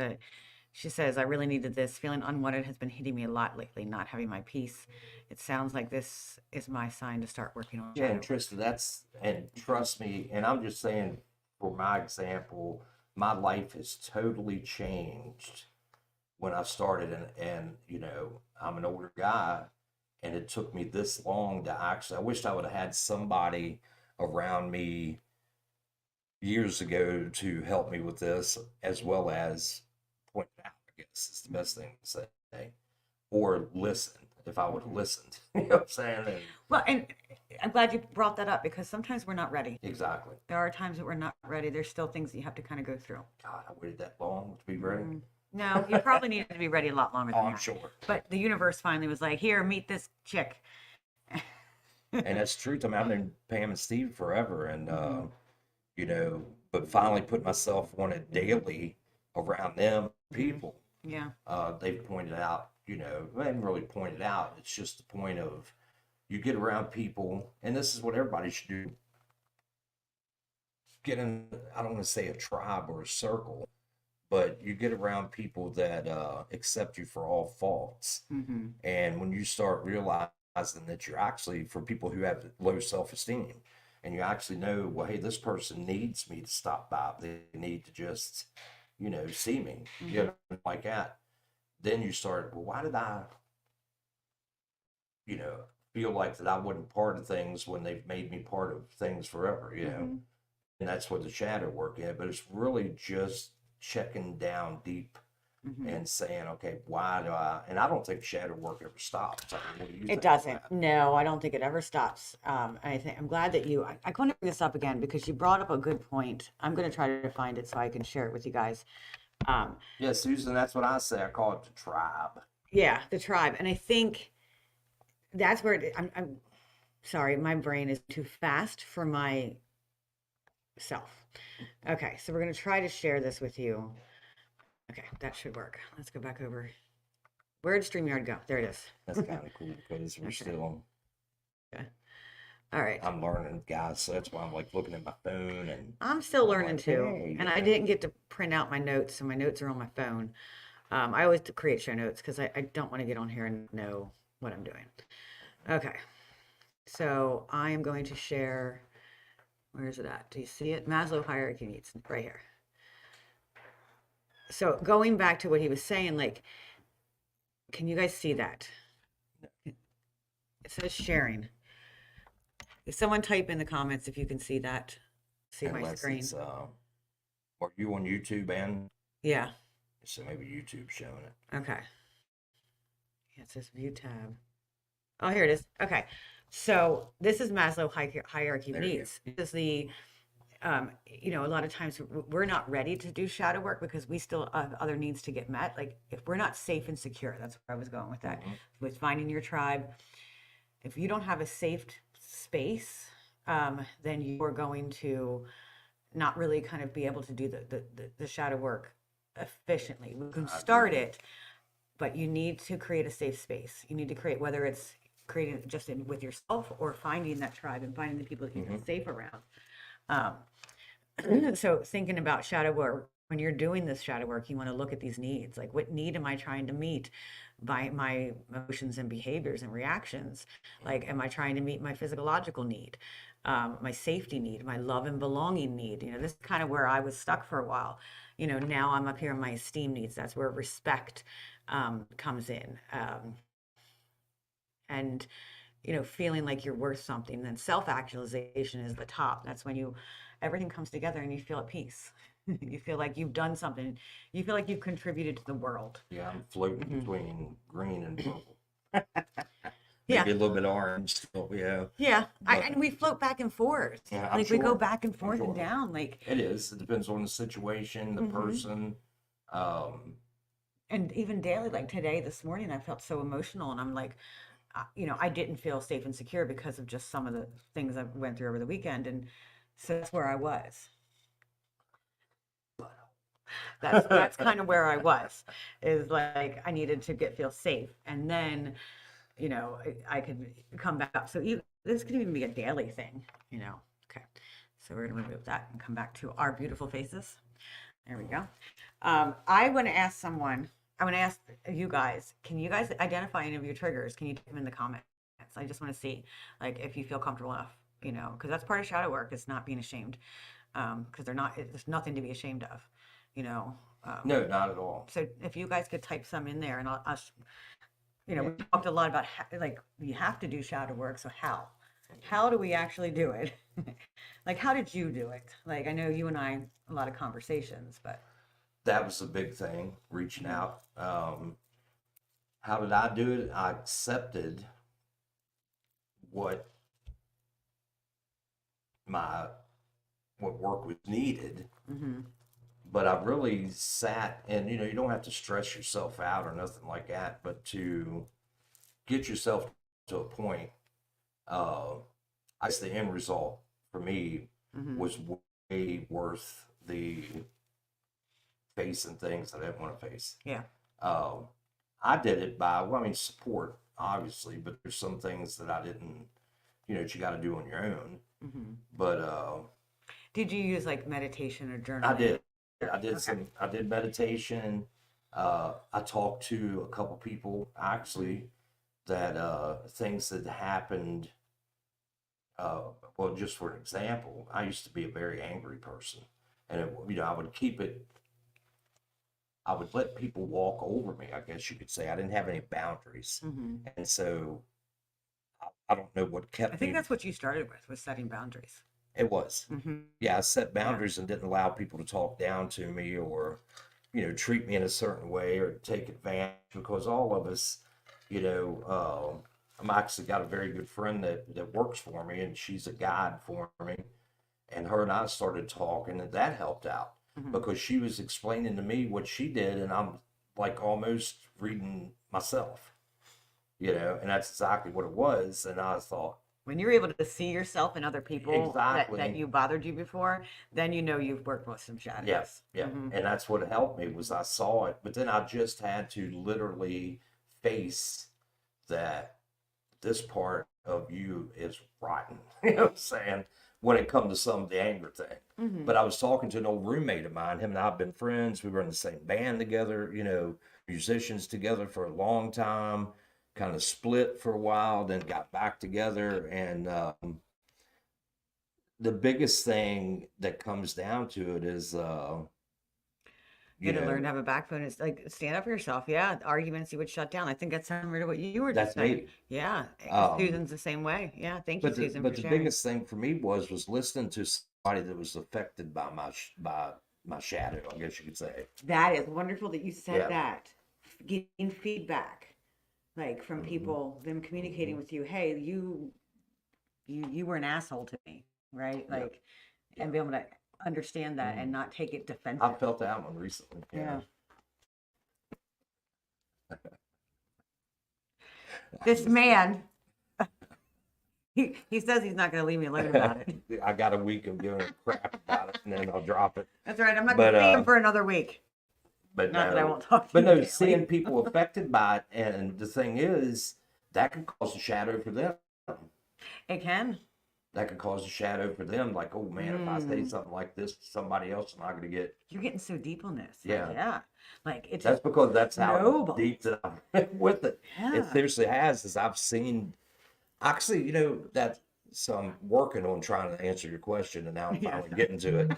she says, I really needed this. Feeling unwanted has been hitting me a lot lately, not having my peace. It sounds like this is my sign to start working on yeah, and shadow. Trista, and trust me, and I'm just saying, for my example, my life has totally changed when I started, and you know, I'm an older guy, and it took me this long to actually, I wished I would have had somebody around me years ago to help me with this, as well as point it out, I guess is the best thing to say, or listen, if I would have listened. You know what I'm saying? And Well, and I'm glad you brought that up, because sometimes we're not ready. exactly. There are times that we're not ready. There's still things that you have to kind of go through. God, I waited that long to be ready. No, you probably needed to be ready a lot longer Oh, than I'm that. sure. But the universe finally was like, here, meet this chick. And that's true. I mean, I've known Pam and Steve forever, and Hmm. you know, but finally put myself on it daily around them Hmm. people. Yeah. They've pointed out, you know, they haven't really pointed out. It's just the point of you get around people, and this is what everybody should do. Get in, I don't want to say a tribe or a circle, but you get around people that accept you for all faults. Hmm. And when you start realizing that you're actually, for people who have low self esteem, and you actually know, well, hey, this person needs me to stop by. They need to just, you know, see me, you Hmm. know, like that. Then you start, well, why did I, you know, feel like that I wasn't part of things when they've made me part of things forever, you know? Hmm. And that's what the shadow work is. But it's really just checking down deep Hmm. and saying, okay, why do I? And I don't think shadow work ever stops. I mean, what do you It think on doesn't. that? No, I don't think it ever stops. I think I'm glad that I want to bring this up again because you brought up a good point. I'm going to try to find it so I can share it with you guys. Um, Yeah, Susan, that's what I say. I call it the tribe. yeah, the tribe, and I think that's where I'm sorry, my brain is too fast for my self. Okay, so we're going to try to share this with you. Okay, that should work. Let's go back over. Where did StreamYard go? There it is. That's kind of cool because we're Okay. still, Okay. All right. I'm learning, guys. So that's why I'm like looking at my phone and I'm still I'm learning like, too, hey, and you I know, didn't get to print out my notes, so my notes are on my phone. I always create show notes because I don't want to get on here and know what I'm doing. Okay, so I am going to share. Where is it at? Do you see it? Maslow hierarchy needs right here. So going back to what he was saying, like, can you guys see that? It says sharing. If someone type in the comments if you can see that, see my unless screen. it's, are you on YouTube and Yeah. so maybe YouTube showing it. Okay. Yeah, it says view tab. Oh, here it is. Okay. So this is Maslow hierarchy of There you needs. This is the, a lot of times we're not ready to do shadow work because we still have other needs to get met. Like if we're not safe and secure, that's where I was going with go. that, with finding your tribe. If you don't have a safe space, then you're going to not really kind of be able to do the shadow work efficiently. We can I start agree. it, but you need to create a safe space. You need to create, whether it's creating it just with yourself or finding that tribe and finding the people that you feel safe around. So thinking about shadow work, when you're doing this shadow work, you want to look at these needs. Like, what need am I trying to meet by my emotions and behaviors and reactions? Like, am I trying to meet my physiological need, my safety need, my love and belonging need? This is kind of where I was stuck for a while. Now I'm up here in my esteem needs. That's where respect comes in. And feeling like you're worth something. Then self-actualization is the top. That's when everything comes together and you feel at peace. You feel like you've done something. You feel like you've contributed to the world. Yeah, I'm floating Hmm. between green and purple. Yeah. Maybe a little bit orange still, yeah. Yeah. But And we float back and forth. yeah, I'm Like we go sure. back and I'm forth and sure. down. Like, It is. It depends on the situation, the hmm person. Um, and even daily, like today, this morning, I felt so emotional. And I'm like, I didn't feel safe and secure because of just some of the things I went through over the weekend. And so that's where I was. That's kind of where I was, is like I needed to feel safe, and then I could come back up. So this could even be a daily thing. Okay, so we're gonna remove that and come back to our beautiful faces. There we go. I want to ask someone. I want to ask you guys. Can you guys identify any of your triggers? Can you type them in the comments? I just want to see, like, if you feel comfortable enough. Because that's part of shadow work. Is not being ashamed. Because there's nothing to be ashamed of. You know. no, not at all. So if you guys could type some in there, and we talked a lot about like you have to do shadow work. So how do we actually do it? Like, how did you do it? Like, I know you and I a lot of conversations, but That was a big thing, reaching mhm, out. How did I do it? I accepted what my what work was needed, mhm, but I really sat and, you don't have to stress yourself out or nothing like that, but to get yourself to a point, uh, I guess the end result for me Hmm. was way worth the facing things that I didn't want to face. Yeah. Um, I did it by, well, I mean, support, obviously, but there's some things that I didn't, that you got to do on your own. Hmm. But Did you use like meditation or I journaling? did. Okay. I did meditation. I talked to a couple people actually that things that happened. Uh, well, just for an example, I used to be a very angry person, and I would keep it. I would let people walk over me. I guess you could say I didn't have any boundaries, Hmm. and so I don't know what I kept think me. that's what you started with, was setting boundaries. It was, Hmm. yeah, I set Yeah. boundaries and didn't allow people to talk down to me or, treat me in a certain way or take advantage because all of us, I'm actually got a very good friend that works for me and she's a guide for me. And her and I started talking and that helped out Hmm. because she was explaining to me what she did and I'm like almost reading myself, and that's exactly what it was. And I thought, When you're able to see yourself in other people that exactly. you bothered you before, then you know you've worked with some Yeah, shadows. yeah. Hmm. And that's what helped me was I saw it, but then I just had to literally face that this part of you is rotten. You know what I'm saying? When it comes to some of the anger thing. Hmm. But I was talking to an old roommate of mine. Him and I have been friends. We were in the same band together, musicians together for a long time, kind of split for a while, then got back together. And the biggest thing that comes down to it is, You you had to learn know, to have a backbone. It's like stand up for yourself. Yeah, arguments you would shut down. I think that's similar to what you were just that's saying. me. Yeah, Um, Susan's the same way. Yeah, thank you, but the Susan, but for the sharing. biggest thing for me was listening to somebody that was affected by my shadow, I guess you could say. That is wonderful that you said Yeah. that. Getting feedback, like from Hmm. people, them communicating Hmm. with you. Hey, you were an asshole to me, right? Yeah. Like, Yeah. and be able to understand that and Mm. not take it I defensive. felt that one recently. Yeah. Yeah. This Just kidding. man, he says he's not going to leave me alone about it. I got a week of giving a crap about it, and then I'll drop it. That's right. I'm not going But to see him uh, for another week. but Not that I no, won't talk to but you no, seeing daily. people affected by it, and the thing is, that could cause a shadow for them. It can. That could cause a shadow for them. Like, oh man, if I say Mm. something like this to somebody else, am I going to get? You're getting so deep on this. Like, Yeah, yeah. Like, it that's just because that's how snowballs. deep that I'm with it. It Yeah. seriously has. As I've seen, actually, that. So I'm working on trying to answer your question, and now I'm Yeah. finally getting to it.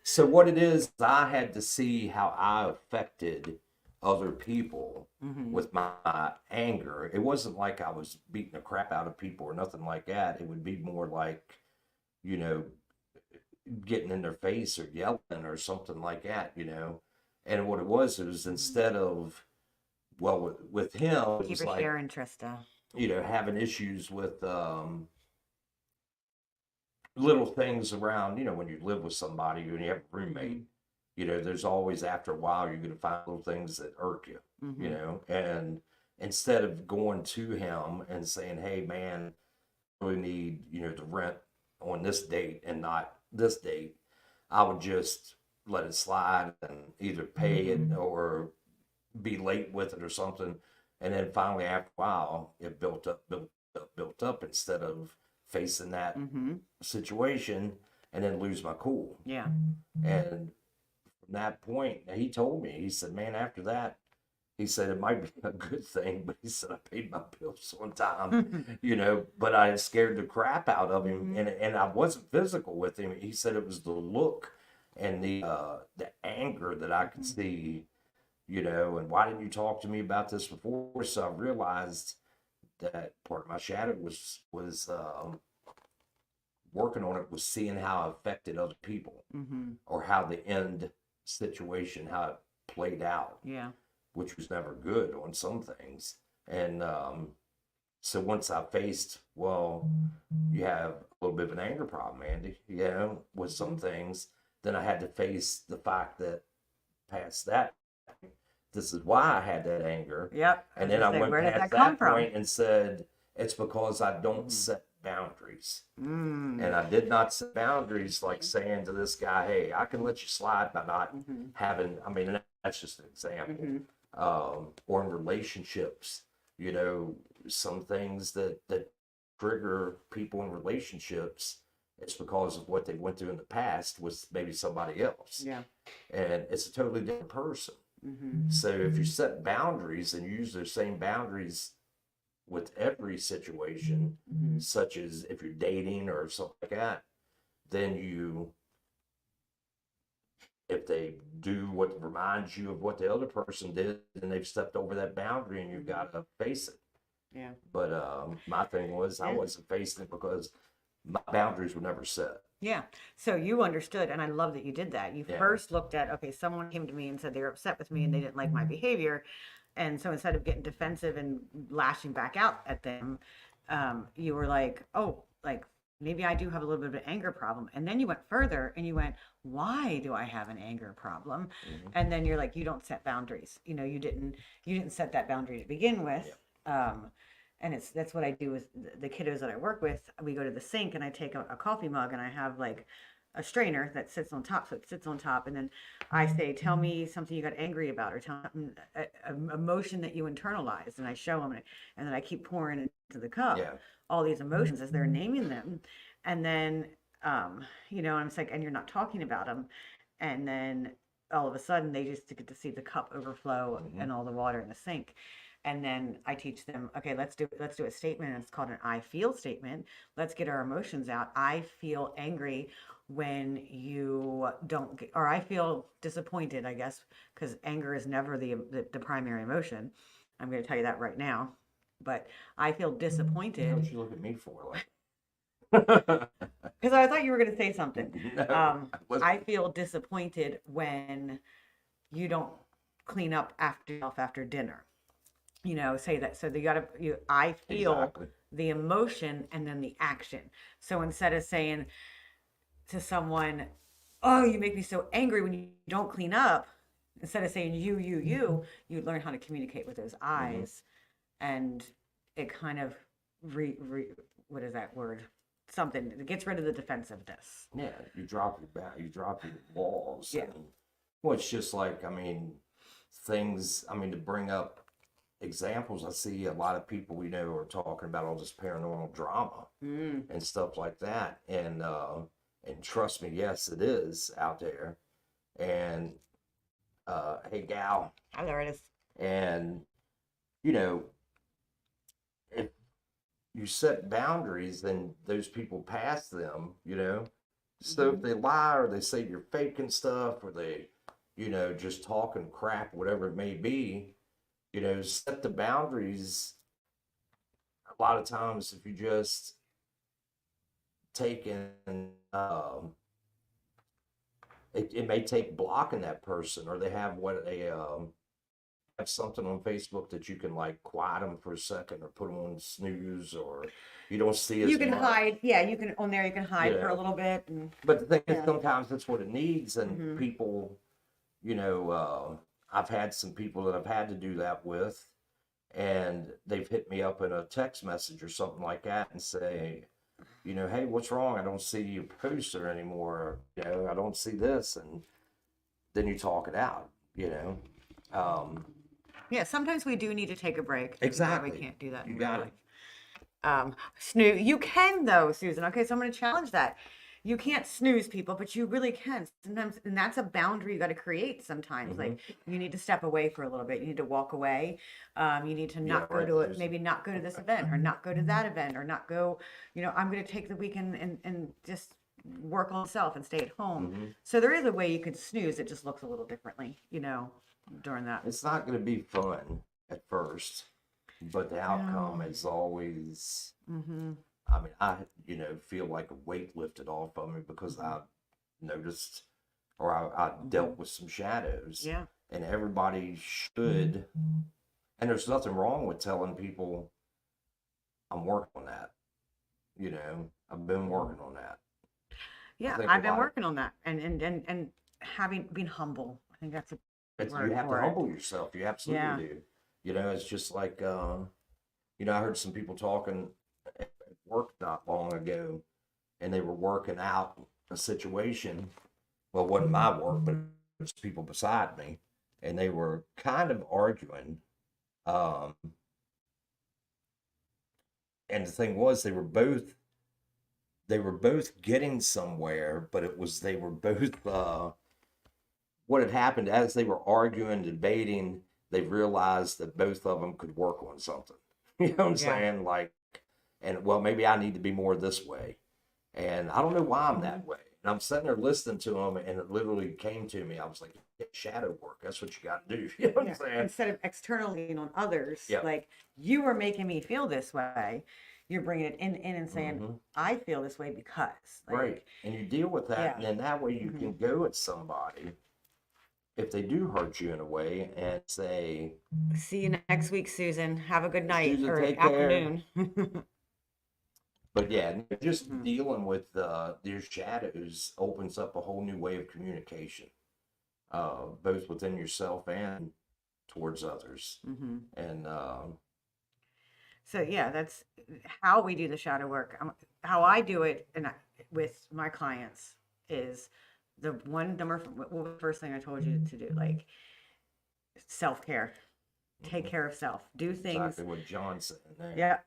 So what it is, I had to see how I affected other people Hmm. with my anger. It wasn't like I was beating the crap out of people or nothing like that. It would be more like, you know, getting in their face or yelling or something like that. And what it was instead of, well, with him, it Thank you was for like, sharing, Trista. having issues with little things around, when you live with somebody and you have a roommate, Hmm. there's always after a while you're going to find little things that irk Hmm. and instead of going to him and saying, hey man, I really need, the rent on this date and not this date, I would just let it slide and either pay it or be late with it or something. And then finally, after a while, it built up instead of facing that Hmm. situation and then lose my cool. Yeah. And from that point, he told me, he said, man, after that, he said it might be a good thing, but he said I paid my bills on time, but I scared the crap out of him, Hmm. and I wasn't physical with him. He said it was the look and the anger that I could see, and why didn't you talk to me about this before? So I realized that part of my shadow was working on it was seeing how it affected other people Hmm. or how the end situation, how it played out, Yeah. which was never good on some things. And so once I faced, well, you have a little bit of an anger problem, Andy, with some things, then I had to face the fact that past that, this is why I had that anger. Yep. And then I Say, went where did past that come that from? point and said, it's because I don't set boundaries. Mm. And I did not set boundaries, like saying to this guy, hey, I can let you slide by not having, I mean, that's just an example. Or in relationships, you know, some things that trigger people in relationships, it's because of what they went through in the past with maybe somebody else. Yeah. And it's a totally different person. So if you set boundaries and use those same boundaries with every situation, such as if you're dating or something like that, then if they do what reminds you of what the other person did, then they've stepped over that boundary and you've got to face it. Yeah. But my thing was I wasn't facing it because my boundaries were never set. Yeah. So you understood, and I love that you did that. You Yeah. first looked at, okay, someone came to me and said they were upset with me and they didn't like my behavior. And so instead of getting defensive and lashing back out at them, you were like, oh, like maybe I do have a little bit of an anger problem. And then you went further and you went, why do I have an anger problem? And then you're like, you don't set boundaries. You know, you didn't set that boundary to begin with. And that's what I do with the kiddos that I work with. We go to the sink and I take a coffee mug and I have like a strainer that sits on top. So it sits on top. And then I say, tell me something you got angry about, or tell me an emotion that you internalized. And I show them, and then I keep pouring into the cup all these emotions as they're naming them. And then, you know, I'm just like, and you're not talking about them. And then all of a sudden they just get to see the cup overflow and all the water in the sink. And then I teach them, okay, let's do a statement. It's called an I feel statement. Let's get our emotions out. I feel angry when you don't get, or I feel disappointed, I guess, because anger is never the primary emotion. I'm going to tell you that right now. But I feel disappointed. What you look at me for? Like, because I thought you were going to say something. no, I feel disappointed when you don't clean up after yourself after dinner. You know, say that. So I feel the emotion and then the action. So instead of saying to someone, oh, you make me so angry when you don't clean up, instead of saying you learn how to communicate with those eyes. And it kind of what is that word? Something that gets rid of the defensiveness. Yeah, you drop your walls. Yeah. Well, it's just like, I mean, things, I mean, to bring up examples, I see a lot of people we know are talking about all this paranormal drama and stuff like that. And trust me, yes, it is out there. And hey, gal. Oh, there it is. And, you know, if you set boundaries, then those people pass them, you know. So if they lie or they say you're faking stuff, or they, you know, just talking crap, whatever it may be, you know, set the boundaries. A lot of times, if you just take in, it may take blocking that person, or they have have something on Facebook that you can like quiet them for a second, or put them on snooze, or you don't see as you can much. hide. Yeah, you can on there. You can hide for a Yeah. little bit. And But the thing is, sometimes that's what it needs, and people, you know, I've had some people that I've had to do that with, and they've hit me up in a text message or something like that and say, you know, hey, what's wrong? I don't see you poster anymore. You know, I don't see this. And then you talk it out, you know. yeah, sometimes we do need to take a break. Exactly. We can't do that. You got it. Snooze. You can though, Susan. Okay, so I'm going to challenge that. You can't snooze people, but you really can sometimes, and that's a boundary you got to create sometimes. Like you need to step away for a little bit. You need to walk away. You need to not go to it. Maybe not go to this event, or not go to that event, or not go. You know, I'm going to take the weekend and just work on myself and stay at home. So there is a way you could snooze. It just looks a little differently, you know, during that. It's not going to be fun at first, but the outcome is always. I mean, I, you know, feel like a weight lifted off of me because I noticed, or I dealt with some shadows. Yeah. And everybody should, and there's nothing wrong with telling people, I'm working on that. You know, I've been working on that. Yeah, think a I've been lot of working on that, and having being humble. I think that's a it's, you word have to for it. humble yourself. You absolutely Yeah. do. It's just like I heard some people talking at work not long ago, and they were working out a situation. Well, it wasn't my work, but it was people beside me, and they were kind of arguing. Um, and the thing was, they were both getting somewhere, but it was they were both what had happened as they were arguing, debating, they realized that both of them could work on something. You know what I'm Yeah. saying? Like, and well, maybe I need to be more this way. And I don't know why I'm Hmm. that way. And I'm sitting there listening to them, and it literally came to me. I was like, "Yeah, shadow work. That's what you got to do." You know what I'm Yeah. saying? Instead of externally on others, Yep. like you are making me feel this way, you're bringing it in and saying, Hmm. I feel this way because, Right. like, And you deal with that, yeah. and then that way you Hmm. can go at somebody if they do hurt you in a way and say, See you next week, Susan. Have a good night Susan, or take care. afternoon. But yeah, just Hmm. dealing with your shadows opens up a whole new way of communication, both within yourself and towards others. Hmm. And So yeah, that's how we do the shadow work. How I do it, with my clients is what was the first thing I told you to do, like self care. Take mhm, care of self. Do things. exactly what John said in there. Yeah.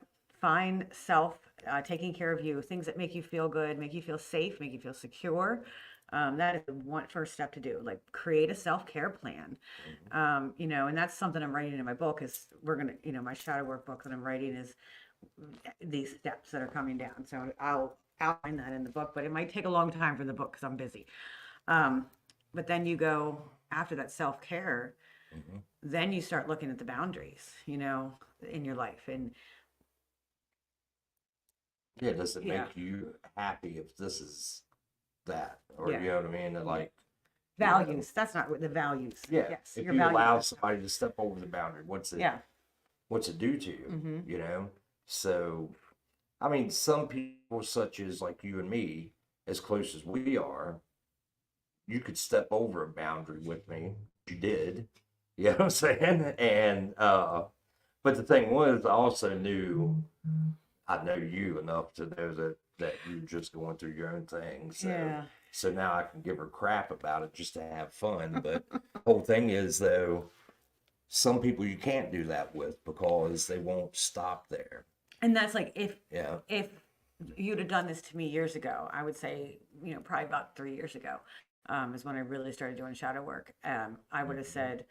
Find self, taking care of you, things that make you feel good, make you feel safe, make you feel secure. That is the one first step to do. Like create a self care plan. Mhm. And that's something I'm writing in my book. Is we're gonna, my shadow work book that I'm writing is these steps that are coming down. So I'll outline that in the book, but it might take a long time for the book because I'm busy. Um, but then you go after that self care, Mhm. then you start looking at the boundaries, in your life. And Yeah, does it yeah, make you happy if this is that? Or, yeah, you know what I mean? And yeah. like, you know, Values. That's not what the values. yeah, Yes, if your you values allow system. somebody to step over the boundary, Yeah. what's it do to you? Mm-hmm. You know? So, I mean, some people, such as like you and me, as close as we are, you could step over a boundary with me. You did. You know what I'm saying? And, but the thing was, I also knew I know you enough to know that you're just going through your own thing. Yeah. So now I can give her crap about it just to have fun. But whole thing is though, some people you can't do that with because they won't stop there. And that's like Yeah. if you'd have done this to me years ago, I would say, probably about 3 years ago, is when I really started doing shadow work. I would have Mhm. said,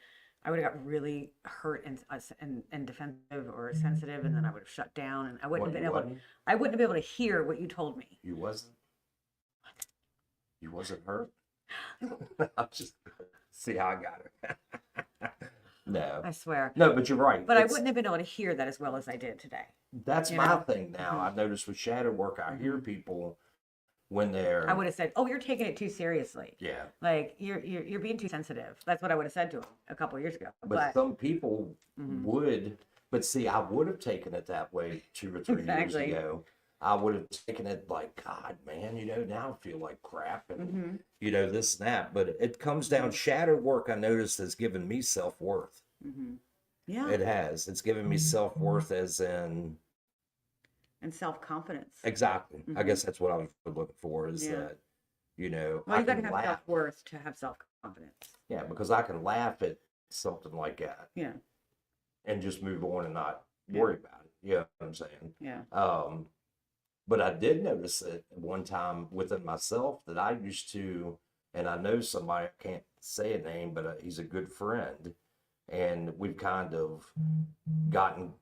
I would have got really hurt and defensive or sensitive, and then I would have shut down, and What you wasn't? I wouldn't have been able to hear what you told me. You wasn't? You wasn't hurt? I'll just see how I got her. No. I swear. No, but you're right. But I wouldn't have been able to hear that as well as I did today. That's You my know? thing now. Hmm. I've noticed with shadow work, I hear Hmm. people when I they're would have said, "Oh, you're taking it too seriously. yeah. Like you're being too sensitive." That's what I would have said to him a couple of years ago. But But some people mhm, would, but see, I would have taken it that way 2 or 3 years exactly. ago. I would have taken it like, God, man, now I feel like crap and, Hmm. this and that. But it comes down, Hmm. shadow work, I noticed, has given me self worth. Hmm. Yeah, It has. It's given me self worth as in, and self confidence. exactly. I Hmm. guess that's what I was looking for is Yeah. that, Well, I you got to can have laugh. self worth to have self confidence. Yeah, because I can laugh at something like that Yeah. and just move on and not Yeah. worry about it. You know what I'm saying? Yeah. Um, but I did notice it one time within myself that I used to, and I know somebody, I can't say a name, but he's a good friend. And we've kind of gotten,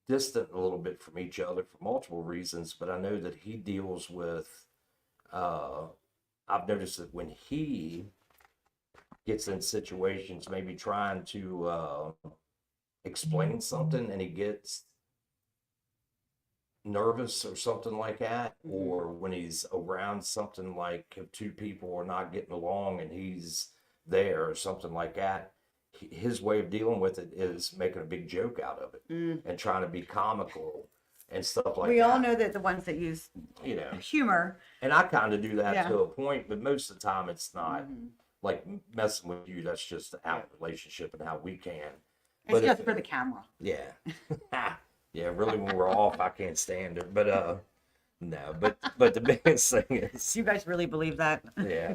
distant a little bit from each other for multiple reasons. But I know that he deals with, uh, I've noticed that when he gets in situations, maybe trying to explain something and he gets nervous or something like that, Hmm. or when he's around something like if two people are not getting along and he's there or something like that, his way of dealing with it is making a big joke out of it Mm. and trying to be comical. and stuff like We that. all know that the ones that use You know, humor. and I kind of do that Yeah. to a point, but most of the time it's not Mhm. like messing with you. That's just our relationship and how we can. It's But just if, for the camera. yeah, yeah, really when we're off, I can't stand it. But no, but the biggest thing is, Do you guys really believe that? yeah,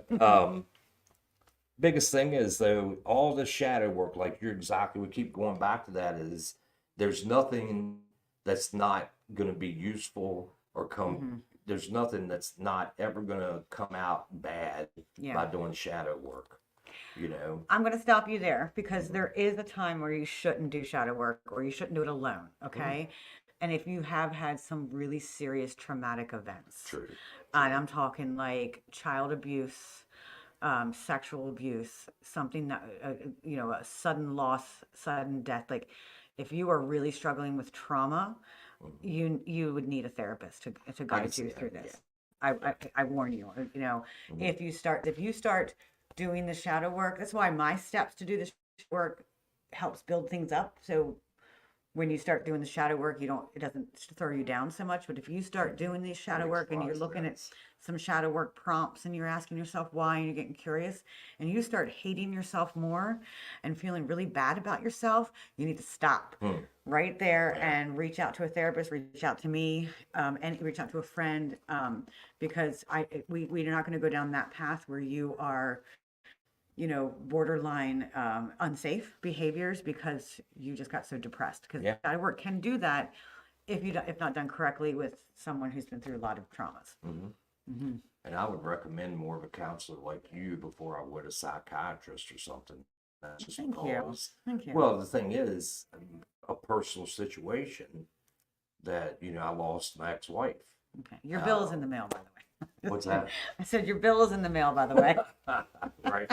biggest thing is though all the shadow work, like you're exactly. We keep going back to that. Is there's nothing that's not going to be useful or come. Mhm. There's nothing that's not ever going to come out bad Yeah. by doing shadow work. You know. I'm going to stop you there because there is a time where you shouldn't do shadow work or you shouldn't do it alone. Okay. And if you have had some really serious traumatic events, True. and I'm talking like child abuse, sexual abuse, something that, a sudden loss, sudden death, like if you are really struggling with trauma, you would need a therapist to I can guide see you that. through Yeah. this. I warn you, if you start doing the shadow work, that's why my steps to do this work helps build things up. So when you start doing the shadow work, it doesn't throw you down so much. But if you start doing these shadow work and you're looking at some shadow work prompts and you're asking yourself why and you're getting curious and you start hating yourself more and feeling really bad about yourself, you need to stop right there and reach out to a therapist, reach out to me, and reach out to a friend, because we're not going to go down that path where you are borderline unsafe behaviors because you just got so depressed. Because Yeah. shadow work can do that if not done correctly with someone who's been through a lot of traumas. And I would recommend more of a counselor like you before I would a psychiatrist or something. That's just Thank you. because. Thank you. Well, the thing is, a personal situation that I lost my ex-wife. Okay. Your bill is in the mail, by the way. What's that? I said your bill is in the mail, by the way. Right.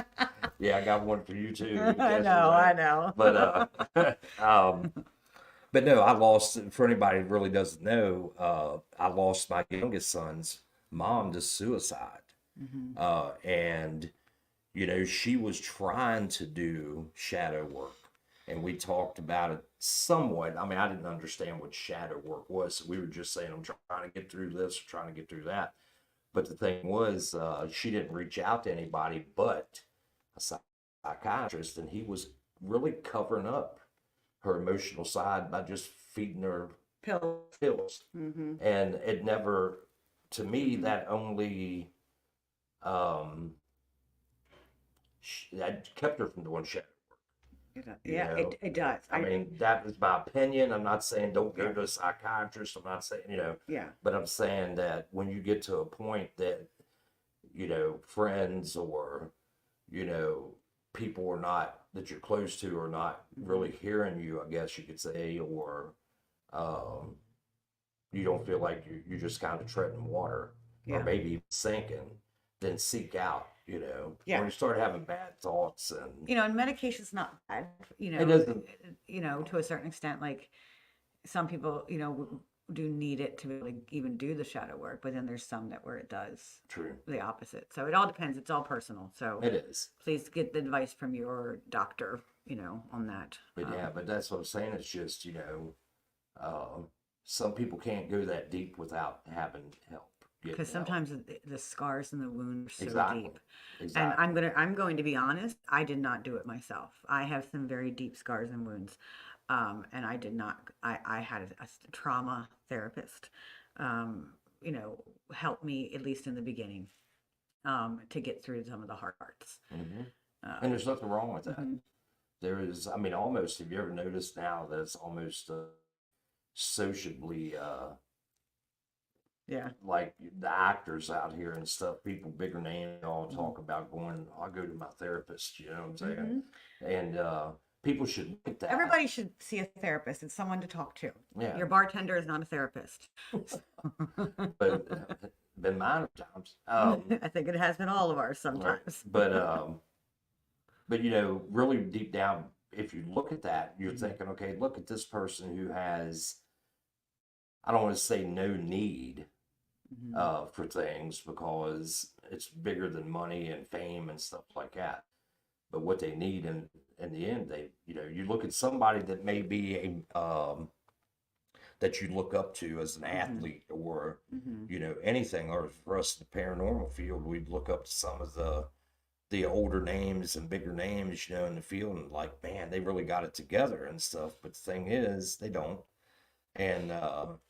Yeah, I got one for you too. I know. But but no, I lost. For anybody who really doesn't know, I lost my youngest son's mom to suicide, and she was trying to do shadow work, and we talked about it somewhat. I mean, I didn't understand what shadow work was, so we were just saying, I'm trying to get through this, trying to get through that. But the thing was, she didn't reach out to anybody but a psychiatrist, and he was really covering up her emotional side by just feeding her Pills. pills. And it never, to me, that only that kept her from doing shadow. Yeah, know? it does. I mean, that is my opinion. I'm not saying don't go to a psychiatrist. I'm not saying, yeah. but I'm saying that when you get to a point that, friends or, people are not, that you're close to are not really hearing you, I guess you could say, or you don't feel like you're just kind of treading water or Yeah. maybe sinking, then seek out, Yeah. when you start having bad thoughts and, And medication's not bad, It doesn't. to a certain extent. Like some people, do need it to really even do the shadow work, but then there's some where it does True. the opposite. So it all depends. It's all personal. So It is. please get the advice from your doctor, on that. But yeah, but that's what I'm saying. It's just, some people can't go that deep without having help. Because sometimes the scars and the wounds are so Exactly. deep. And Exactly. I'm going to be honest, I did not do it myself. I have some very deep scars and wounds. And I did not, I had a trauma therapist, help me, at least in the beginning, to get through some of the hard parts. And there's nothing wrong with that. Mhm. There is, I mean, almost, have you ever noticed now that it's almost sociably, Yeah. like the actors out here and stuff, people bigger names all talk about going, I'll go to my therapist, you know what I'm saying? And people should look at that. Everybody should see a therapist. It's someone to talk to. Yeah. Your bartender is not a therapist. But been mine at times. I think it has been all of ours sometimes. But really deep down, if you look at that, you're thinking, okay, look at this person who has, I don't want to say no need for things because it's bigger than money and fame and stuff like that. But what they need in the end, they, you look at somebody that may be that you look up to as an athlete or, anything. Or for us in the paranormal field, we'd look up to some of the older names and bigger names, in the field, and like, man, they really got it together and stuff. But the thing is, they don't. And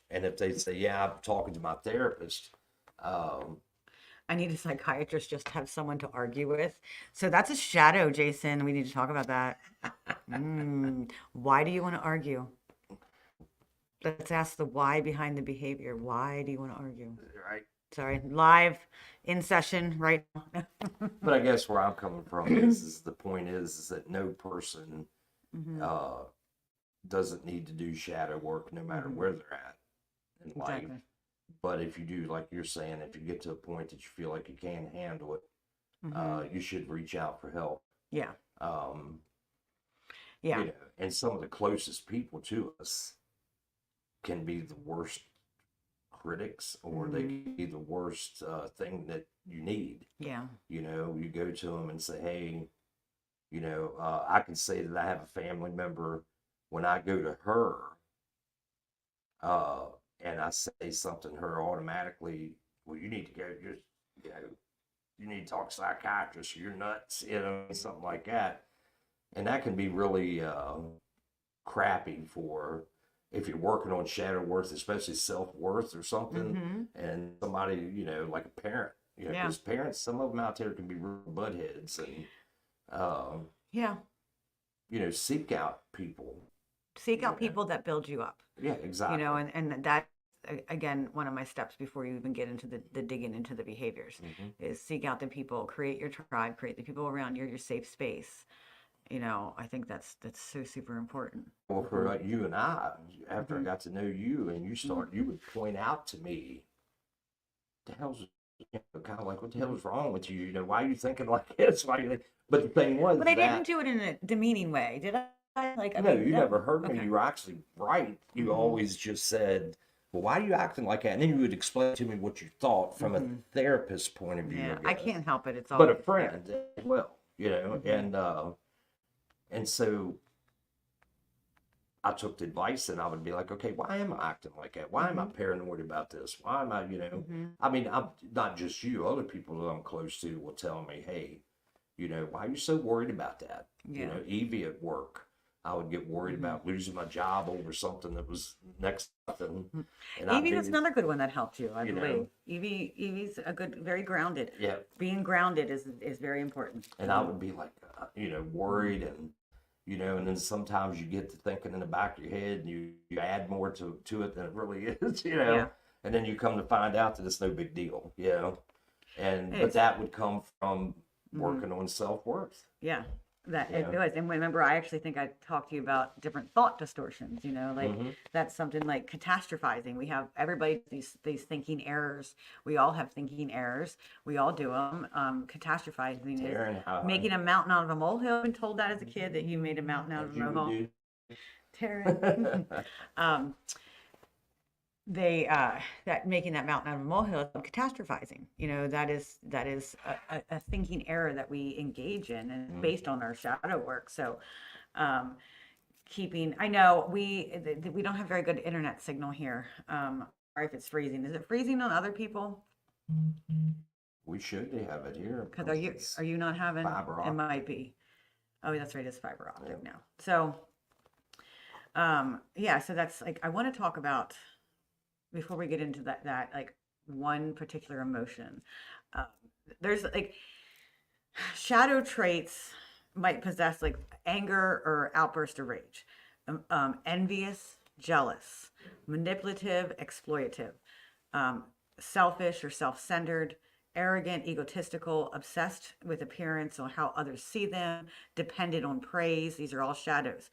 if they say, yeah, I'm talking to my therapist, um, I need a psychiatrist just to have someone to argue with. So that's a shadow, Jason. We need to talk about that. Why do you want to argue? Let's ask the why behind the behavior. Why do you want to argue? right? Sorry, live in session right now. But I guess where I'm coming from is the point is that no person uh, doesn't need to do shadow work no matter where they're at in life. Exactly. But if you do, like you're saying, if you get to a point that you feel like you can't handle it, you should reach out for help. Yeah. Um, Yeah. and some of the closest people to us can be the worst critics, or they can be the worst thing that you need. Yeah. You go to them and say, hey, I can say that I have a family member when I go to her, and I say something to her automatically, well, you need to go, you need to talk to a psychiatrist, or you're nuts, something like that. And that can be really crappy for if you're working on shadow worth, especially self-worth or something, and somebody, like a parent, Yeah. because parents, some of them out there can be real buttheads, and, Yeah. seek out people. Seek out people that build you up. Yeah, exactly. And that, again, one of my steps before you even get into the digging into the behaviors is seek out the people, create your tribe, create the people around you, your safe space. I think that's so super important. Well, for you and I, after I got to know you, and you would point out to me, the hell's, kind of like, what the hell is wrong with you? Why are you thinking like this? Why are you think? But the thing was, But I didn't do it in a demeaning way, did I? No, you never heard me. Okay. You were actually right. You always just said, well, why are you acting like that? And then you would explain to me what you thought from a therapist's point of view. Yeah, I can't help it. It's all. But a friend as well, and so I took the advice, and I would be like, okay, why am I acting like that? Why am I paranoid about this? Why am I, I mean, I'm not just you, other people that I'm close to will tell me, hey, why are you so worried about that? Yeah. Evie at work, I would get worried about losing my job over something that was next to nothing. And Evie was another good one that helped you, I You believe. know. Evie's a good, very grounded. Yeah. Being grounded is very important. And I would be like, worried, and and then sometimes you get to thinking in the back of your head, and you add more to it than it really is, Yeah. and then you come to find out that it's no big deal, and but that would come from working on self-worth. Yeah, that it was. And remember, I actually think I talked to you about different thought distortions, like that's something like catastrophizing. We have everybody these thinking errors. We all have thinking errors. We all do them. Catastrophizing is making a mountain out of a molehill. I've been told that as a kid, that you made a mountain out of a molehill. Taryn. That making that mountain out of a molehill is catastrophizing. That is a thinking error that we engage in, and it's based on our shadow work. So I know we don't have very good internet signal here, or if it's freezing. Is it freezing on other people? We should have it here. Because are you not having fiber optic? It might be. Oh, that's right, it's fiber optic now. So yeah, so that's like, I want to talk about, before we get into that like one particular emotion, there's like shadow traits might possess like anger or outburst of rage, envious, jealous, manipulative, exploitative, selfish or self-centered, arrogant, egotistical, obsessed with appearance or how others see them, dependent on praise. These are all shadows.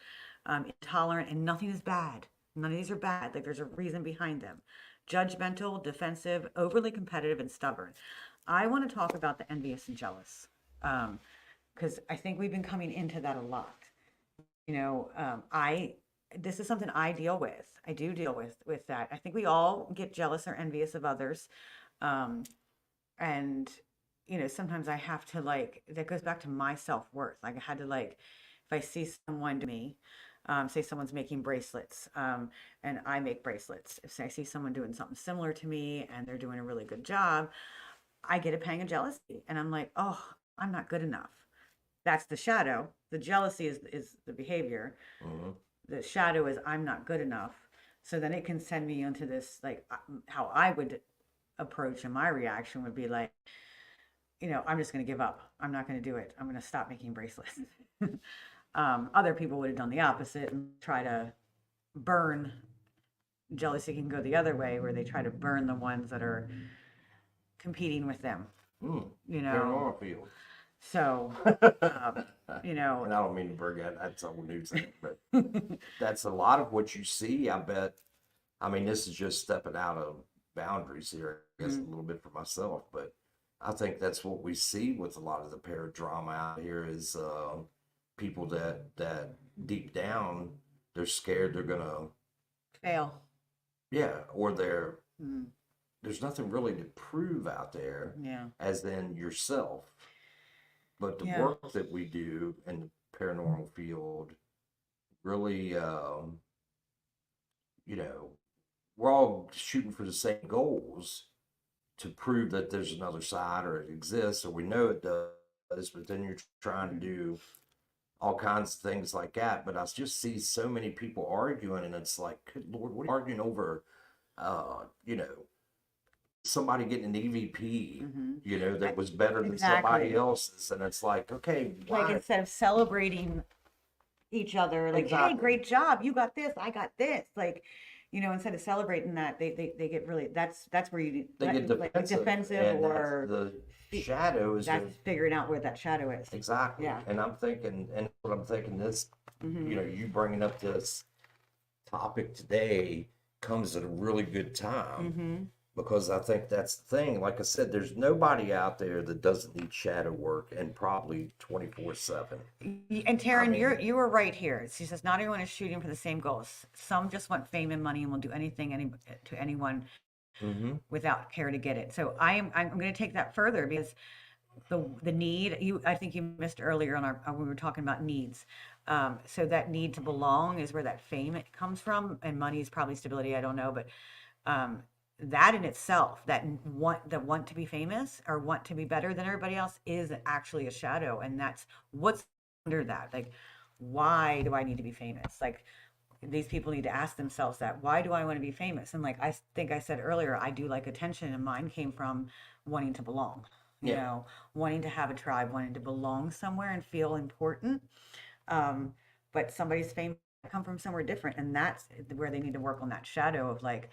Intolerant, and nothing is bad. None of these are bad. Like, there's a reason behind them. Judgmental, defensive, overly competitive, and stubborn. I want to talk about the envious and jealous, because I think we've been coming into that a lot. This is something I deal with. I do deal with that. I think we all get jealous or envious of others, and sometimes I have to, like, that goes back to my self-worth. Like, I had to, like, if I see someone to me, Say someone's making bracelets, and I make bracelets. If I see someone doing something similar to me and they're doing a really good job, I get a pang of jealousy, and I'm like, oh, I'm not good enough. That's the shadow. The jealousy is the behavior. Hmm. The shadow is I'm not good enough. So then it can send me into this, like, how I would approach, and my reaction would be like, I'm just going to give up. I'm not going to do it. I'm going to stop making bracelets. Other people would have done the opposite and try to burn. Jealousy can go the other way, where they try to burn the ones that are competing with them, Mm. you know. Paranormal field. So, And I don't mean to bring that, that's a new thing, but that's a lot of what you see, I bet. I mean, this is just stepping out of boundaries here, I guess, a little bit for myself, but I think that's what we see with a lot of the paradrama out here is people that deep down they're scared they're gonna, fail. yeah, or Mm, there's nothing really to prove out there yeah. as in yourself. But the Yeah. work that we do in the paranormal field really, you know, we're all shooting for the same goals to prove that there's another side or it exists or we know it does, but then you're trying to do all kinds of things like that. But I just see so many people arguing, and it's like, good Lord, what are you arguing over? You know, somebody getting an EVP, that was better than somebody Exactly. else's, and it's like, okay, Like, why? instead of celebrating each other, like, hey, Exactly. great job, you got this, I got this, like, instead of celebrating that, they get really, that's where you They get like defensive, defensive, and that's or the fe- shadow is the that's figuring out where that shadow is. exactly. Yeah. And I'm thinking, and what I'm thinking, this, you bringing up this topic today comes at a really good time because I think that's the thing. Like I said, there's nobody out there that doesn't need shadow work and probably 24/7. And I Taryn, mean, you were right here. She says not everyone is shooting for the same goals. Some just want fame and money and will do anything to anyone hmm without care to get it. So I'm going to take that further, because the need, I think you missed earlier on our when we were talking about needs. So that need to belong is where that fame it comes from, and money is probably stability. I don't know, but that in itself, that want to be famous or want to be better than everybody else, is actually a shadow, and that's what's under that. Like, why do I need to be famous? Like, these people need to ask themselves that. Why do I want to be famous? And like I think I said earlier, I do like attention, and mine came from wanting to belong. yeah, Wanting to have a tribe, wanting to belong somewhere and feel important. Um, but somebody's fame come from somewhere different, and that's where they need to work on that shadow of, like,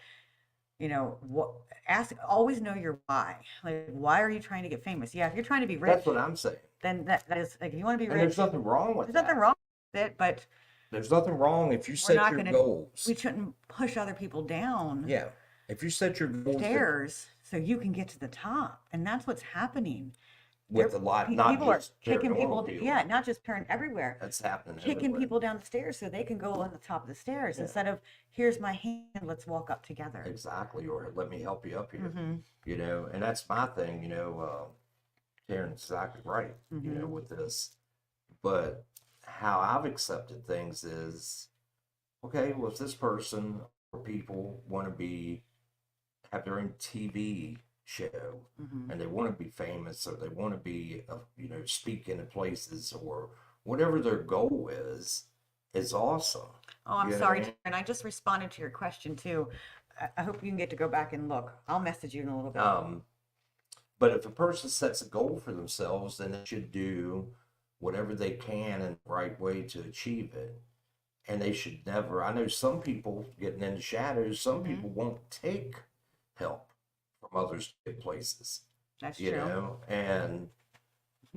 what ask always know your why. Like, why are you trying to get famous? Yeah, if you're trying to be rich, that's what I'm saying. then that is like, if you want to be And there's rich, nothing wrong with there's nothing that. wrong with it, but There's nothing wrong if you we're set not your gonna goals. we shouldn't push other people down Yeah. If you set your goals stairs so you can get to the top. And that's what's happening. with a lot, not People are just kicking paranormal people, field, yeah, not just parent, everywhere, that's happening kicking everywhere. people down the stairs so they can go on the top of the stairs, Yeah. instead of, here's my hand, let's walk up together. Exactly, or let me help you up here. And that's my thing, Karen's exactly right, with this. But how I've accepted things is, okay, well, if this person or people want to have their own TV show and they want to be famous or they want to be, speak in places or whatever their goal is awesome. Oh, I'm You know sorry, what and I just responded to your question too. I hope you can get to go back and look. I'll message you in a little bit. But if a person sets a goal for themselves, then they should do whatever they can in the right way to achieve it. And they should never, I know some people getting into shadows, some people won't take help from others to get places, That's you true. know, And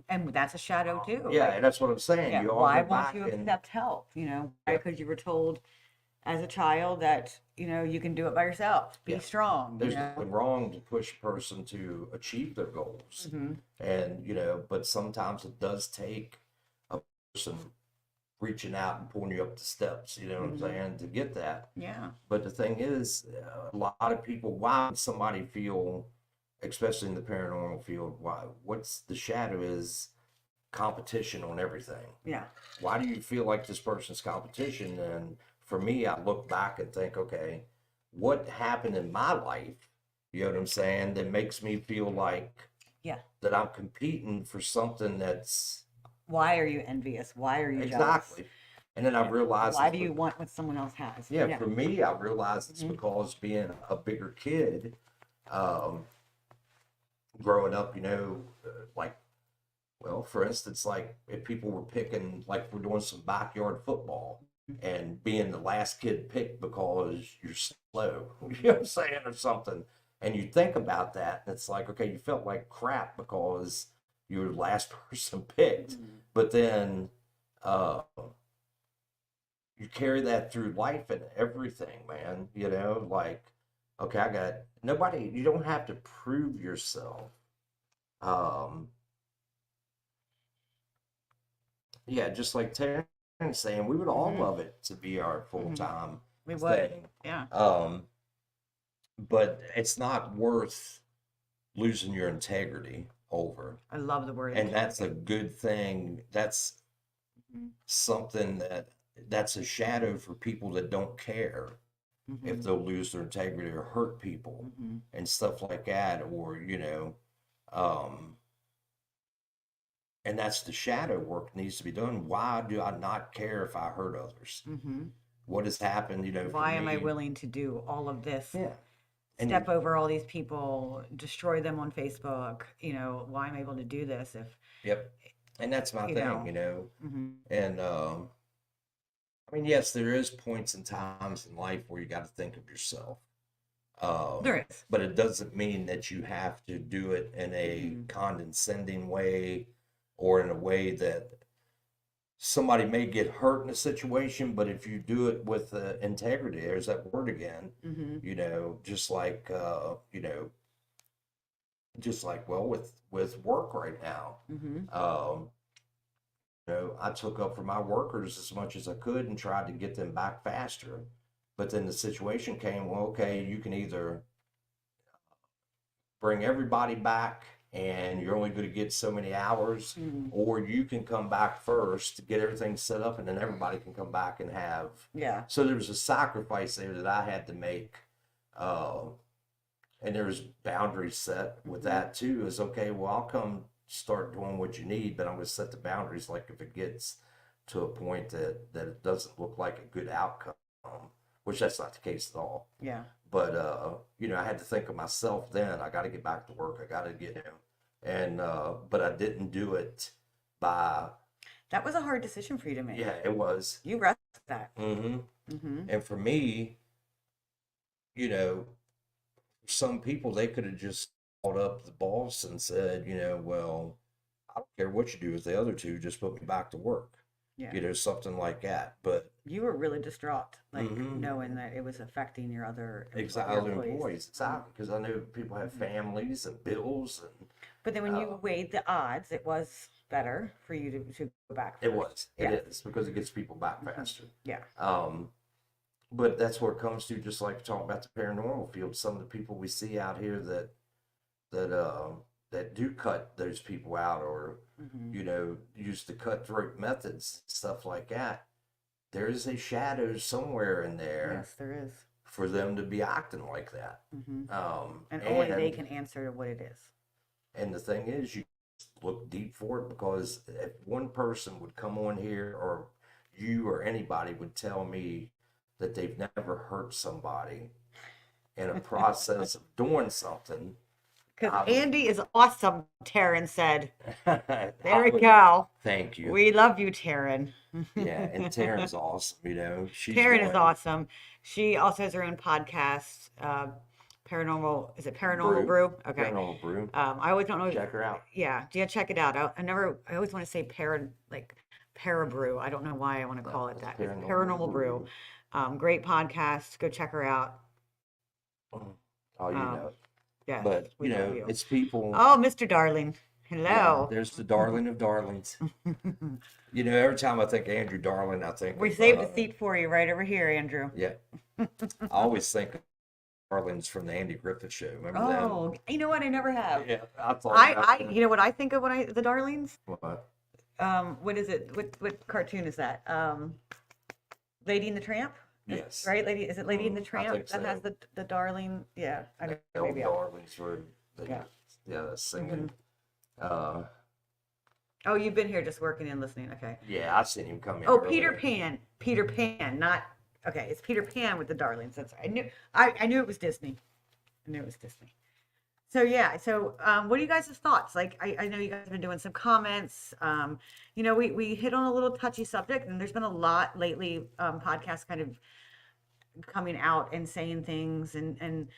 that's a shadow too. yeah, Like, and that's what I'm saying. yeah, You all why go won't back you and accept help? yeah, Because you were told as a child that, you can do it by yourself. Be yeah. strong, There's nothing wrong to push a person to achieve their goals. And, but sometimes it does take a person reaching out and pulling you up the steps, you know what I'm saying, to get that. Yeah. But the thing is, a lot of people, why would somebody feel, especially in the paranormal field, what's the shadow is competition on everything. Yeah. Why do you feel like this person's competition? And for me, I look back and think, okay, what happened in my life, you know what I'm saying, that makes me feel like Yeah. that I'm competing for something that's Why are you envious? Why are you jealous? exactly. And then I Yeah. realized Why it's do you want what someone else has? yeah, for me, I realized it's Mhm. because being a bigger kid, um, growing up, like, well, for instance, like if people were picking, like we're doing some backyard football and being the last kid picked because you're slow, you know what I'm saying, or something. And you think about that, and it's like, okay, you felt like crap because you were the last person picked. Mhm. But then uh, you carry that through life and everything, man. Like, okay, I got nobody, you don't have to prove yourself. Um, yeah, just like Terrence saying, we would all Mhm. love it to be our full Mhm. time We would. thing. Yeah. But it's not worth losing your integrity over. I love the word And that's a integrity. good thing. That's Mhm. something that's a shadow for people that don't care if Mhm. they'll lose their integrity or hurt people Mhm. and stuff like that, or um, and that's the shadow work that needs to be done. Why do I not care if I hurt others? Mhm. What has happened, for Why am I me? willing to do all of this? Yeah. And Step over all these people, destroy them on Facebook. Why am I able to do this if, yep. And that's my you thing, know? Mhm. And I mean, yes, there is points and times in life where you got to think of yourself. There is. But it doesn't mean that you have to do it in a Mhm. condescending way or in a way that somebody may get hurt in a situation, but if you do it with integrity, there's that word again, Mhm. just like, just like, well, with work right now, Mhm. um, I took up for my workers as much as I could and tried to get them back faster. But then the situation came, well, okay, you can either bring everybody back and you're only going to get so many hours, Mhm. or you can come back first to get everything set up and then everybody can come back and have. Yeah. So there was a sacrifice there that I had to make. Uh, and there's boundaries set with Mhm. that too. Is okay, well, I'll come start doing what you need, but I'm going to set the boundaries. Like if it gets to a point that it doesn't look like a good outcome, which that's not the case at all. Yeah. But I had to think of myself then. I got to get back to work. I got to get him, and but I didn't do it by. That was a hard decision for you to make. Yeah, it was. You wrestled with that. Hmm. Mhm. And for me, you know, some people they could have just called up the boss and said, well, I don't care what you do with the other two, just put me back to work. Yeah. Something like that. But You were really distraught, like hmm knowing that it was affecting your other exactly, your other employees. employees, exactly, because I know people have Mhm. families and bills, and But then when you weighed the odds, it was better for you to go back it first. was, it Yeah. is, because it gets people back Mhm. faster. Yeah. Um, but that's where it comes to, just like talking about the paranormal field. Some of the people we see out here that that do cut those people out, or Mhm. use the cutthroat methods, stuff like that. There is a shadow somewhere in there Yes, there is. for them to be acting like that. Mhm. Um, And only they and can answer to what it is. and the thing is, you look deep for it, because if one person would come on here, or you or anybody would tell me that they've never hurt somebody in a process of doing something, Because I would, Andy is awesome, Taryn said. There I we would go. thank you. We love you, Taryn. Yeah, and Taryn's awesome. She's Taryn is one awesome. She also has her own podcast, Paranormal. Is it Paranormal brew, Brew? Okay. paranormal brew. I always don't know. Check her out. Yeah, check it out. I always want to say Parabrew. I don't know why I want to No, call it it's that. It's paranormal Paranormal Brew. brew. Great podcast. Go check her out. Oh, Um, yes, but we love you. it's people. Oh, Mr. Darling. Yeah, Hello. there's the darling of darlings. Every time I think Andrew Darling, I think We of saved a seat for you right over here, Andrew. yeah. I always think of Darlings from the Andy Griffith Show. Remember Oh, you know what? I never them? have. Yeah, I thought about that. You know what I think of when the Darlings? What? what is it? What cartoon is that? Lady and the Tramp? Yes. Right? Is it Lady and the I Tramp think that has so. the darling? Yeah, I don't know, Elf maybe. Darlings were Yeah. singing. Uh, Oh, you've been here just working and listening. Okay. yeah, I seen him come in Oh, Peter earlier. Pan. Peter Pan, not okay. It's Peter Pan with the darlings. That's I knew it was Disney. I knew it was Disney. So yeah, so what are you guys' thoughts? Like I know you guys have been doing some comments. We hit on a little touchy subject, and there's been a lot lately, podcasts kind of coming out and saying things and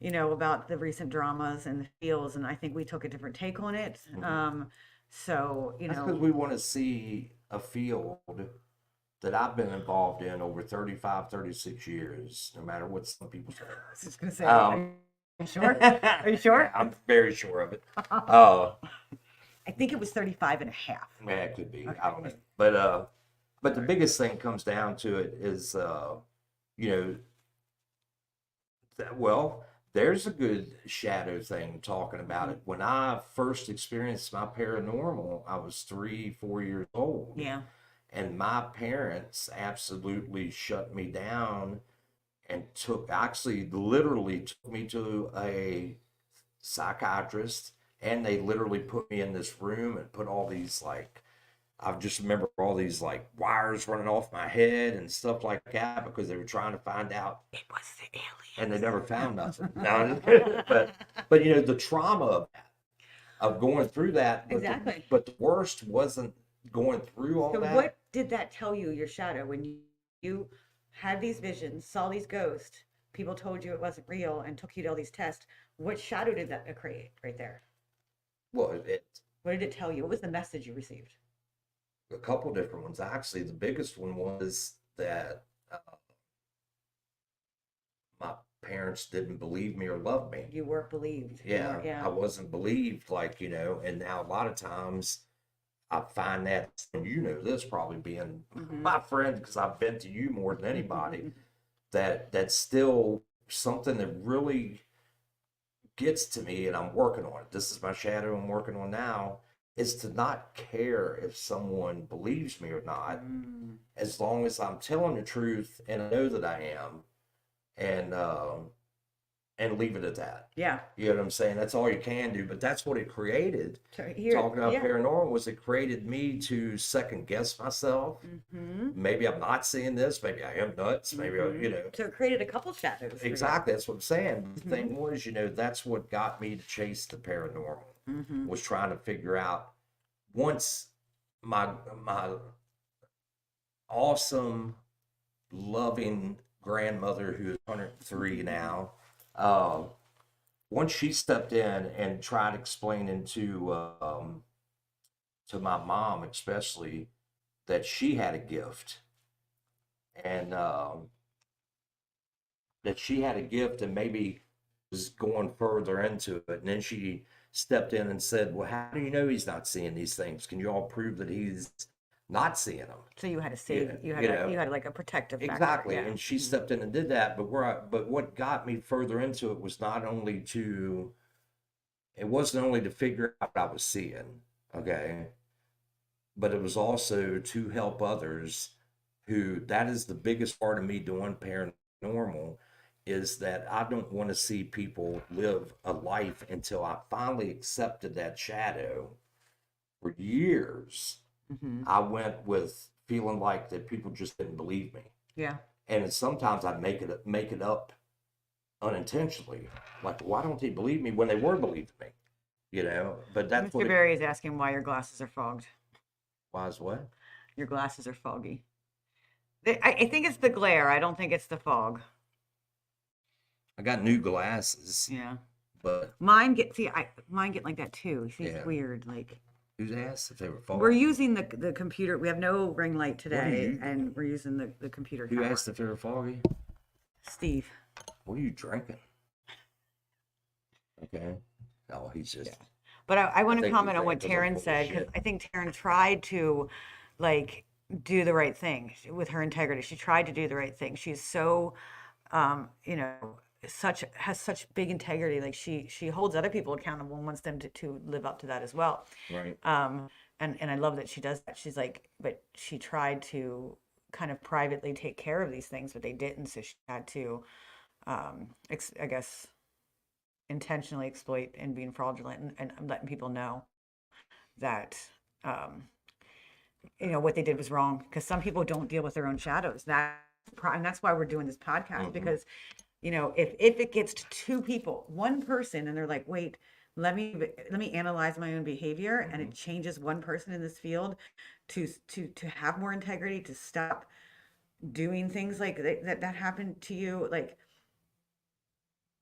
about the recent dramas and the feels, and I think we took a different take on it. So That's because we want to see a field that I've been involved in over 35, 36 years, no matter what some people say. I was just gonna say, Um, are you sure? Are you sure? Yeah, I'm very sure of it. I think it was 35 and a half. Yeah, it could be. Okay. I don't know. But the biggest thing comes down to it is, you know, well, there's a good shadow thing talking about it. When I first experienced my paranormal, I was 3, 4 years old. Yeah. And my parents absolutely shut me down and actually literally took me to a psychiatrist, and they literally put me in this room and put all these like, I just remember all these like wires running off my head and stuff like that because they were trying to find out, It was the alien. and they never found nothing. No, but the trauma of that, of going through that, Exactly. but the worst wasn't going through all So that. what did that tell you, your shadow, when you had these visions, saw these ghosts, people told you it wasn't real and took you to all these tests? What shadow did that create right there? Well, What did it tell you? What was the message you received? a couple different ones. Actually, the biggest one was that my parents didn't believe me or love me. You weren't believed. Yeah, Yeah. I wasn't believed, and now a lot of times I find that, and this probably being my friend, because I've been to you more than anybody, that's still something that really gets to me, and I'm working on it. This is my shadow I'm working on now, is to not care if someone believes me or not, as long as I'm telling the truth and I know that I am, and leave it at that. Yeah. You know what I'm saying? That's all you can do. But that's what it created. Talking about Yeah. paranormal, was it created me to second guess myself. Maybe I'm not seeing this. Maybe I am nuts. Maybe So it created a couple shadows. for you. Exactly. That's what I'm saying. The thing was, that's what got me to chase the paranormal. Was trying to figure out, once my awesome, loving grandmother, who is 103 now, once she stepped in and tried explaining to my mom especially that she had a gift, and and maybe was going further into it, and then she stepped in and said, well, how do you know he's not seeing these things? Can you all prove that he's not seeing them? So you had to save. Yeah, You had like a protective factor. exactly. Yeah. And she stepped in and did that. But what got me further into it was it wasn't only to figure out what I was seeing, okay, but it was also to help others. That is the biggest part of me doing paranormal, is that I don't want to see people live a life until I finally accepted that shadow. For years, I went with feeling like that people just didn't believe me. Yeah. And sometimes I'd make it up unintentionally. Like, why don't they believe me when they were believing me? But that's Mr. what Barry is asking why your glasses are fogged. why is what? Your glasses are foggy. I think it's the glare. I don't think it's the fog. I got new glasses, Yeah. but Mine get like that too. See, Yeah. it's weird. Like, who's asked if they were we're following? using the computer. We have no ring light today, you and we're using the computer Who camera. asked if they were foggy? Steve. What are you drinking? Okay. Oh, he's just. But I want to think comment he's on what drinking Taryn full of said, because shit. I think Taryn tried to like do the right thing with her integrity. She tried to do the right thing. She's so, has such big integrity. Like she holds other people accountable and wants them to live up to that as well. Right. And I love that she does that. She's like, but she tried to kind of privately take care of these things, but they didn't. So she had to, I guess, intentionally exploit and being fraudulent and letting people know that, um, what they did was wrong, because some people don't deal with their own shadows. And that's why we're doing this podcast, because if it gets to two people, one person, and they're like, wait, let me analyze my own behavior, and it changes one person in this field to have more integrity, to stop doing things like that happened to you, like,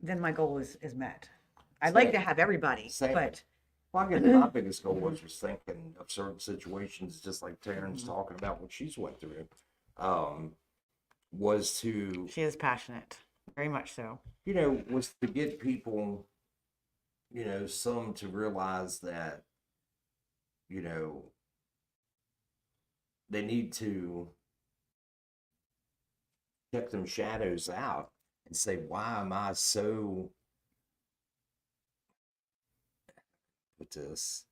then my goal is met. I'd like to have everybody, Same. but Well, I guess my biggest goal was thinking of certain situations, just like Taryn's talking about what she's went through, was to, she is passionate, very much so. was to get people, some to realize that, they need to check them shadows out and say, why am I so, with this?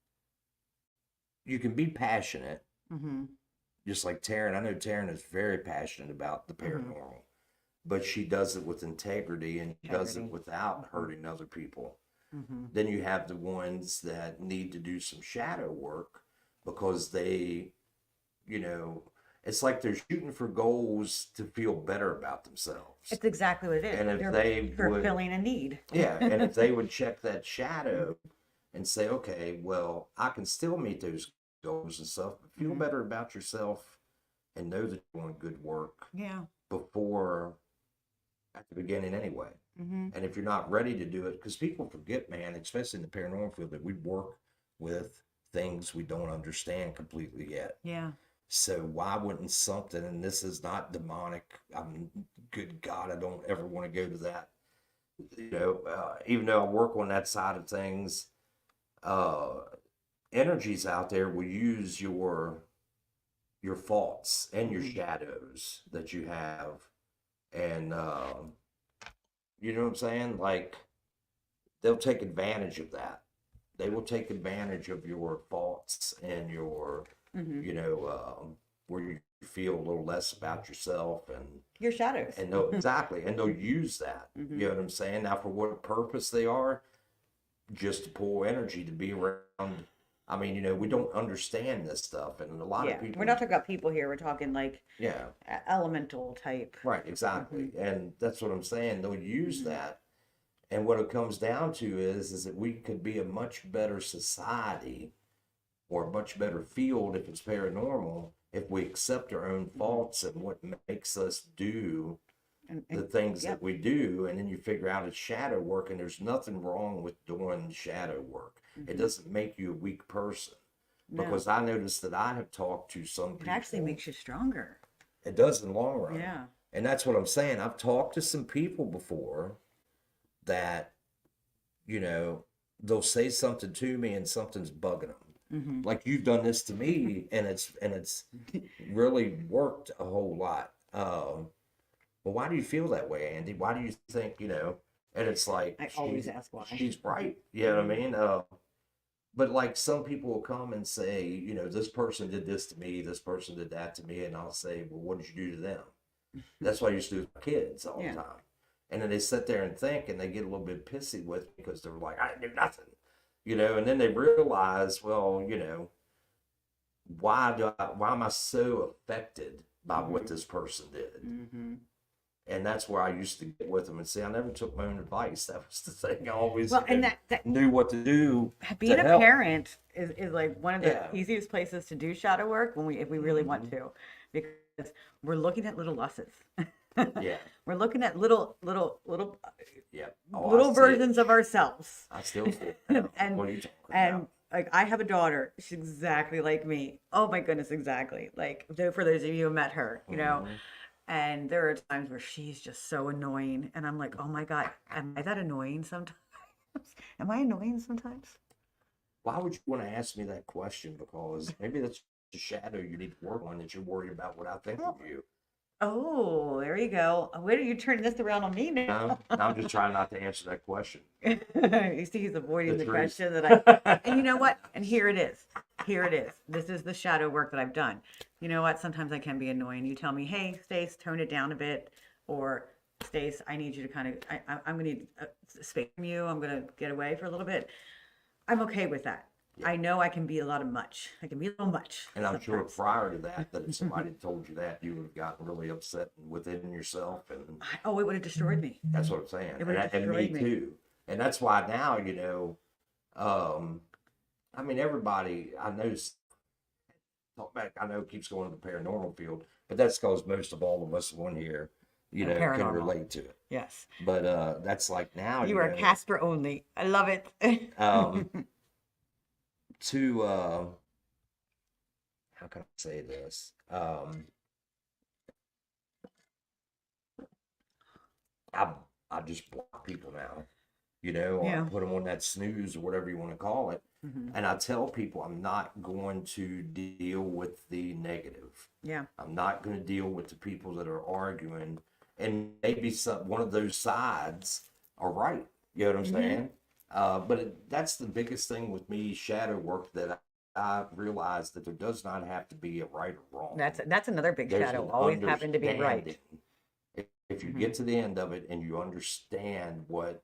You can be passionate, just like Taryn. I know Taryn is very passionate about the paranormal, but she does it with integrity, and does it without hurting other people. Then you have the ones that need to do some shadow work because they, it's like they're shooting for goals to feel better about themselves. It's exactly what it is. And if they're fulfilling a need. Yeah, and if they would check that shadow and say, okay, well, I can still meet those goals and stuff, but feel better about yourself and know that you're doing good work before, at the beginning anyway. And if you're not ready to do it, because people forget, man, especially in the paranormal field, that we work with things we don't understand completely yet. Yeah. So why wouldn't something, and this is not demonic, good God, I don't ever want to go to that. Even though I work on that side of things, energies out there will use your faults and your shadows that you have, and you know what I'm saying? Like, they'll take advantage of that. They will take advantage of your faults and your, where you feel a little less about yourself and your shadows. And they'll exactly, and they'll use that. You know what I'm saying? Now, for what purpose they are, just to pull energy to be around. I mean, we don't understand this stuff, and a lot of people. We're not talking about people here. We're talking like Yeah, elemental type. right, exactly, and that's what I'm saying. They'll use that, and what it comes down to is that we could be a much better society, or a much better field if it's paranormal, if we accept our own faults and what makes us do the things that we do, and then you figure out it's shadow work, and there's nothing wrong with doing shadow work. It doesn't make you a weak person, because I noticed that I have talked to some people. It actually makes you stronger. It does in the long run. Yeah. And that's what I'm saying. I've talked to some people before that, they'll say something to me and something's bugging them. Like, you've done this to me, and it's really worked a whole lot. Well, why do you feel that way, Andy? Why do you think, and it's like, I always ask why. She's right. You know what I mean? But like, some people will come and say, this person did this to me, this person did that to me. And I'll say, well, what did you do to them? That's what I used to do with my kids all the time. And then they sit there and think, and they get a little bit pissy with me because they're like, I didn't do nothing, and then they realize, well, why am I so affected by what this person did? And that's where I used to get with them and say, I never took my own advice. That was the thing. I always and that knew what to do. Being a parent is like one of the easiest places to do shadow work if we really want to, because we're looking at little losses. We're looking at little versions of ourselves. I still see it. and what are you talking about? Like, I have a daughter. She's exactly like me. Oh my goodness, exactly. Like, for those of you who met her, And there are times where she's just so annoying. And I'm like, oh my God, am I that annoying sometimes? Am I annoying sometimes? Why would you want to ask me that question? Because maybe that's the shadow you need to work on, that you're worried about what I think of you. Oh, there you go. Where are you turning this around on me now? No, I'm just trying not to answer that question. You see, he's The avoiding the truth. question and you know what? And here it is. Here it is. This is the shadow work that I've done. You know what? Sometimes I can be annoying. You tell me, hey, Stace, tone it down a bit. Or, Stace, I need you to kind of, I'm going to need space from you. I'm going to get away for a little bit. I'm okay with that. Yeah. I know I can be a lot of much. I can be a little much And I'm sure sometimes. prior to that, if somebody had told you that, you would have gotten really upset within yourself. And Oh, it would have destroyed me. that's what I'm saying. It would have And me destroyed me. too. And that's why now, um, I mean, everybody I know, talk back, I know keeps going to the paranormal field, but that's because most of all of us on here, can Paranormal. relate to it. Yes. But that's like now, You are Casper only. I love it. um, to how can I say this? I I just block people now, or I Yeah. put them on that snooze or whatever you want to call it. Hmm. And I tell people I'm not going to deal with the negative. Yeah. I'm not going to deal with the people that are arguing, and maybe one of those sides are right. You know what I'm saying? That's the biggest thing with me, shadow work, that I realized that there does not have to be a right or wrong. That's another big There's shadow. an Always happen to be right. understanding. If you get to the end of it and you understand what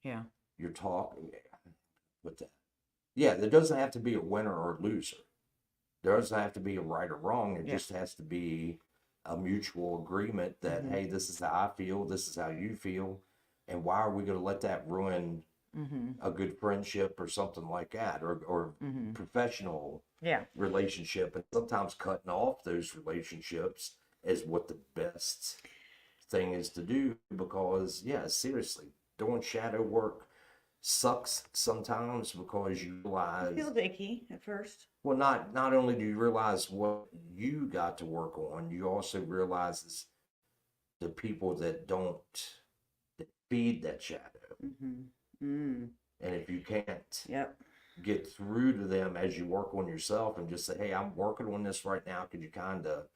Yeah. you're talking, with that, yeah, there doesn't have to be a winner or a loser. There doesn't have to be a right or wrong. It Yeah. just has to be a mutual agreement that, hey, this is how I feel, this is how you feel, and why are we going to let that ruin a good friendship or something like that, or professional Yeah. relationship? And sometimes cutting off those relationships is what the best thing is to do, because yeah, seriously, doing shadow work sucks sometimes, because you It realize, feels icky at first. well, not only do you realize what you got to work on, you also realize the people that feed that shadow. And if you can't Yep. get through to them as you work on yourself and just say, hey, I'm working on this right now, could you kind of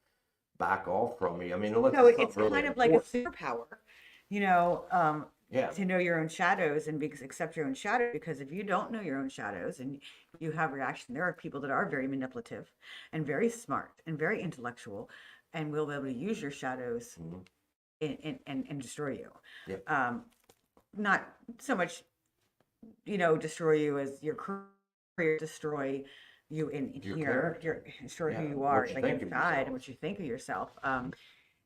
back off from me? I mean, unless So it's it's something really kind of like a important. superpower, Yeah. to know your own shadows and accept your own shadow. Because if you don't know your own shadows and you have reaction, there are people that are very manipulative and very smart and very intellectual, and will be able to use your shadows and destroy you. Yep. Not so much, destroy you as your career, destroy you in Your here, character. destroy Yeah, who you what are, you like think of inside, yourself. and what you think of yourself.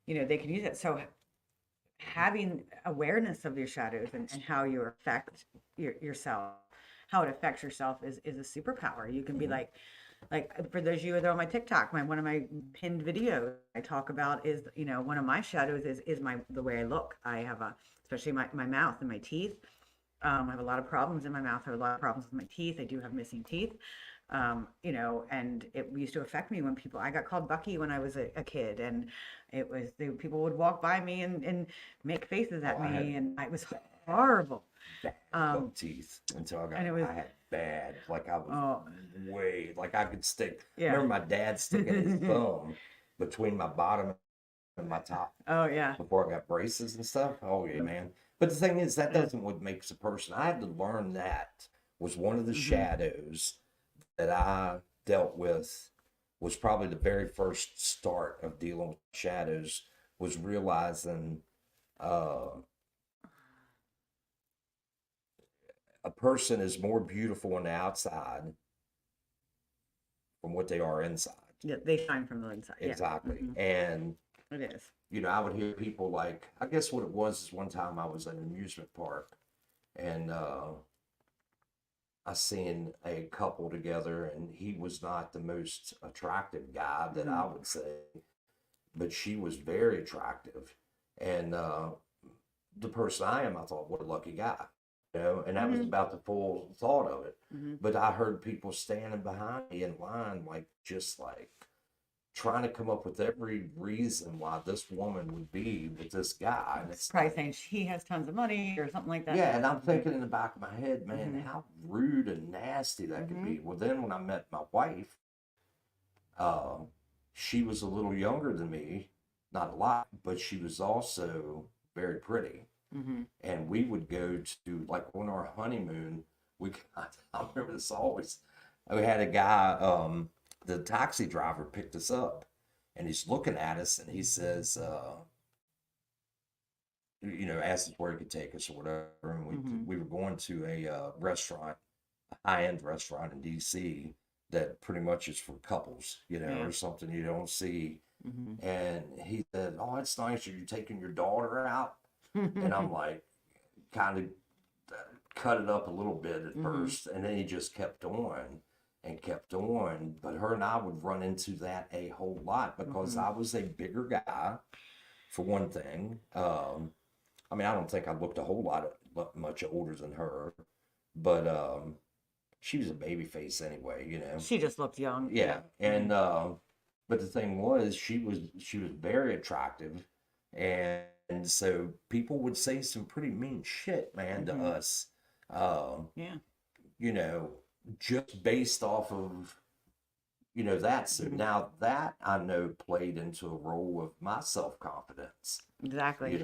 They can use it. So having awareness of your shadows and how you affect yourself, how it affects yourself is a superpower. You can be like for those of you that are on my TikTok, one of my pinned videos I talk about is, one of my shadows is the way I look. I have especially my mouth and my teeth. I have a lot of problems in my mouth. I have a lot of problems with my teeth. I do have missing teeth. And it used to affect me when I got called Bucky when I was a kid, and people would walk by me and make faces at me, and it was horrible. Bad buck teeth until I had bad, like I was way, like I could stick. Yeah. Remember my dad sticking his thumb between my bottom and my top. Oh yeah. Before I got braces and stuff. Oh yeah, man. But the thing is, that doesn't what makes a person. I had to learn that was one of the shadows that I dealt with, was probably the very first start of dealing with shadows, was realizing a person is more beautiful on the outside from what they are inside. Yeah, they shine from the inside. Exactly. Yeah. And It is. I would hear people like, I guess what it was is one time I was at an amusement park, and I seen a couple together, and he was not the most attractive guy that I would say, but she was very attractive. And the person I am, I thought, what a lucky guy, and that was about the full thought of it. But I heard people standing behind me in line, just trying to come up with every reason why this woman would be with this guy. And it's probably saying he has tons of money or something like that. Yeah, and I'm thinking in the back of my head, man, how rude and nasty that could be. Well, then when I met my wife, she was a little younger than me, not a lot, but she was also very pretty. Mm-hmm. And we would go to, like, on our honeymoon, we I remember this always. We had a guy, the taxi driver picked us up, and he's looking at us, and he says, asked us where he could take us or whatever. And Mm-hmm. we were going to a restaurant, a high-end restaurant in DC that pretty much is for couples, Yeah. or something you don't see. Mm-hmm. And he said, "Oh, it's nice. Are you taking your daughter out?" And I'm like, kind of cut it up a little bit at Mm-hmm. first, and then he just kept on and kept on. But her and I would run into that a whole lot because Mm-hmm. I was a bigger guy, for one thing. I mean, I don't think I looked a whole much older than her, but she was a baby face anyway. She just looked young. Yeah, Yeah. and but the thing was, she was very attractive, and so people would say some pretty mean shit, man, to Mm-hmm. us, um, Yeah. you know, just based off of that. So Mm-hmm. now that I know played into a role of my self-confidence, Exactly.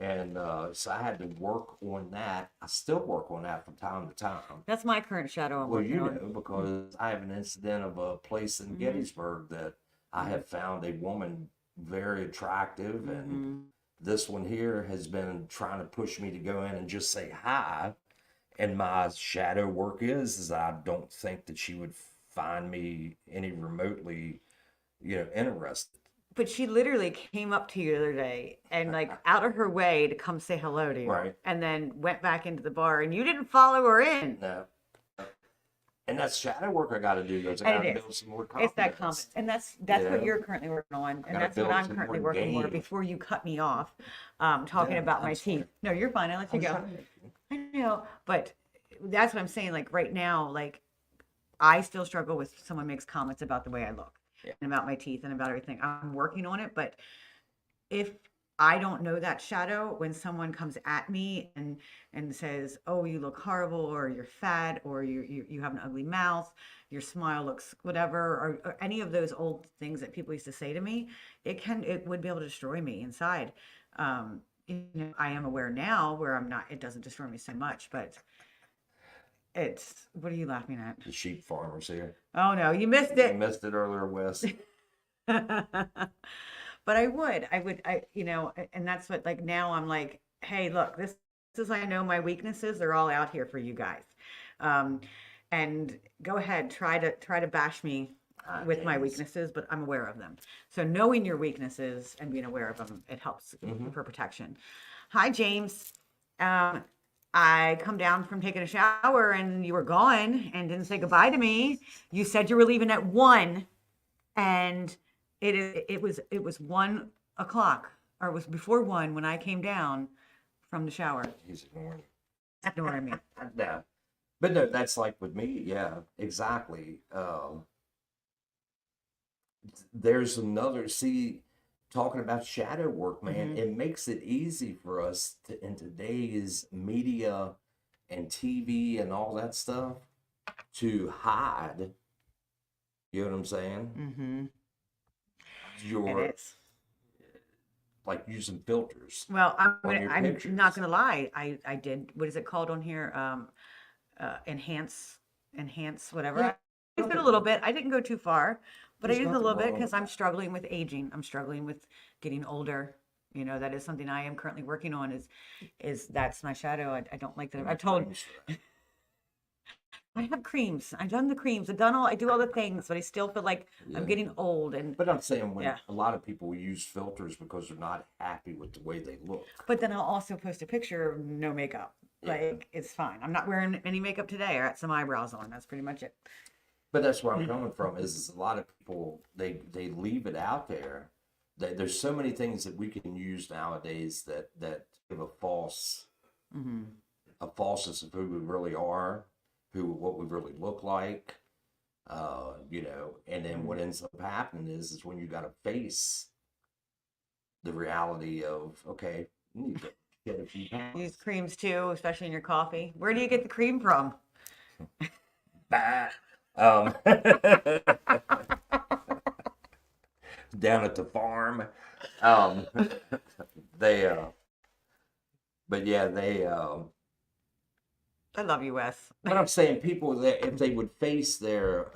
and so I had to work on that. I still work on that from time to time. That's my current shadow I'm Well, working on. because I have an incident of a place in Mm-hmm. Gettysburg that I have found a woman very attractive, and Mm-hmm. this one here has been trying to push me to go in and just say hi. And my shadow work is that I don't think that she would find me any remotely, interested. But she literally came up to you the other day and like out of her way to come say hello to you, Right. and then went back into the bar, and you didn't follow her in. No. And that's shadow work I got to do. Is I And got to it is. build some more It's that confidence. confidence, and that's You what know, you're currently working on, and gotta that's what build I'm some currently more working on. game. Before you cut me off, talking Yeah, about my I'm sorry. teeth. No, you're fine. I let I you was go. trying to. I know, but that's what I'm saying. Like right now, like I still struggle with someone makes comments about the way I look Yeah. and about my teeth and about everything. I'm working on it, but if I don't know that shadow, when someone comes at me and says, "Oh, you look horrible," or "You're fat," or "You have an ugly mouth," "Your smile looks whatever," or any of those old things that people used to say to me, it would be able to destroy me inside. Um, I am aware now where I'm not. It doesn't destroy me so much, but it's. What are you laughing at? The sheep farmers here. Oh no, you missed You it. missed it earlier, Wes. But and that's what, like, now I'm like, hey, look, this is, I know my weaknesses, they're all out here for you guys. Um, and go ahead, try to bash me with my Yes. weaknesses, but I'm aware of them. So knowing your weaknesses and being aware of them, it helps Mhm. for protection. Hi, James. Um, I come down from taking a shower and you were gone and didn't say goodbye to me. You said you were leaving at 1, and it was 1 o'clock, or it was before 1 when I came down from the shower. He's ignoring me. Ignoring me. No. But no, that's like with me. Yeah, exactly. There's another, see, talking about shadow work, man, Mhm. it makes it easy for us in today's media and TV and all that stuff to hide. You know what I'm saying? Mm-hmm. It Your is. like using filters Well, on your I'm pictures. not gonna lie. I did, what is it called on here? Enhance whatever. Yeah, I used it a little bit. I didn't go too far, but I there's used it a nothing little bit wrong because with I'm that. struggling with aging. I'm struggling with getting older. That is something I am currently working on. Is that's my shadow. I don't like that. And I the told creams for that. I have creams. I've done the creams. I do all the things, but I still feel like I'm Yeah. getting old. And But I'm saying when yeah. a lot of people use filters because they're not happy with the way they look. But then I'll also post a picture of no makeup. Yeah. Like it's fine. I'm not wearing any makeup today. I got some eyebrows on. That's pretty much it. But that's where I'm coming from is a lot of people they leave it out there. There's so many things that we can use nowadays that give Mm-hmm. a falseness of who we really are, what we really look like, and then what ends up happening is when you got to face the reality of, okay, you need to get a few Use pounds. creams too, especially in your coffee. Where do you get the cream from? Bah. Um, down at the farm. Um, they, but yeah, they. I love you, Wes. But I'm saying people that if they would face their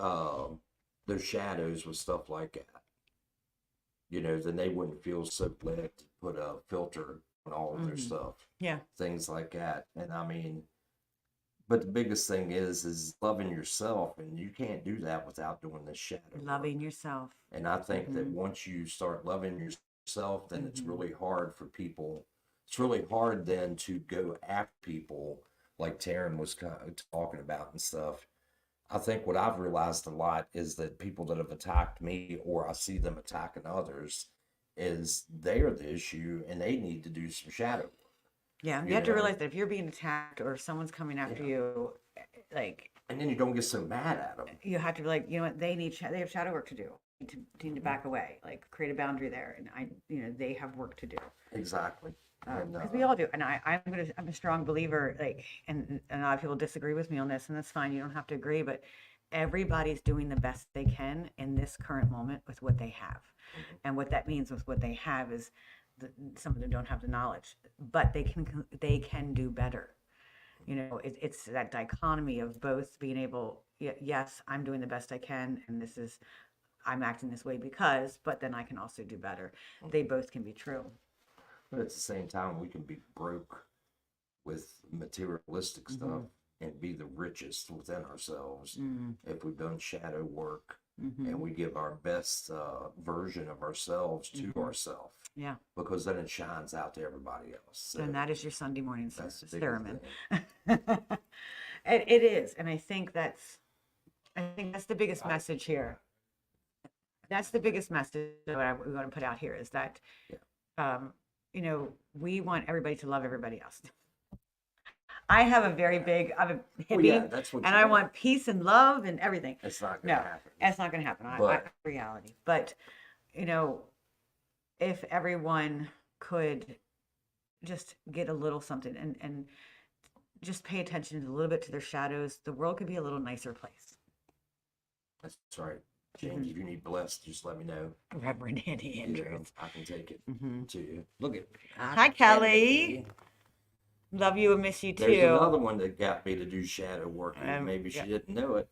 shadows with stuff like that, then they wouldn't feel so led to put a filter on all of their Mhm. stuff, Yeah. things like that. And I mean, but the biggest thing is loving yourself, and you can't do that without doing this shadow work. Loving yourself. And I think that Mhm. once you start loving yourself, then it's Mhm. really hard for people. It's really hard then to go after people like Taryn was kind of talking about and stuff. I think what I've realized a lot is that people that have attacked me or I see them attacking others is they're the issue and they need to do some shadow work, Yeah, you you have to know? realize that if you're being attacked or someone's coming after Yeah. you, like And then you don't get so mad at them. you have to be like, you know what, they have shadow work to do. Need to back away, like create a boundary there, and they have work to do. Exactly. And Because we all do, and I'm a strong believer, like, and a lot of people disagree with me on this, and that's fine. You don't have to agree, but everybody's doing the best they can in this current moment with what they have, and what that means with what they have is, some of them don't have the knowledge, but they can do better. It's that dichotomy of both being able, yes, I'm doing the best I can, and I'm acting this way because, but then I can also do better. They both can be true. but at the same time, we can be broke with materialistic stuff and be the richest within ourselves if we've done shadow work and we give our best version of ourselves to ourselves. Yeah. Because then it shines out to everybody else. So And that is your Sunday morning that's the bigger sermon. thing. It is, and I think that's the biggest message here. That's the biggest message that we want to put out here is that, we want everybody to love everybody else. I have a very big, I'm a Well, hippie, yeah, that's what and you I want. want peace and love and everything. It's not No, going to happen. that's not going to happen. But- Reality. But, if everyone could just get a little something and just pay attention a little bit to their shadows, the world could be a little nicer place. That's right. James, if you need blessed, just let me know. Reverend Andy You know, Andrews. I can take it to you. Look at Hi, Kelly. Love you and miss you too. There's another one that got me to do shadow work. Maybe she yeah. didn't know it.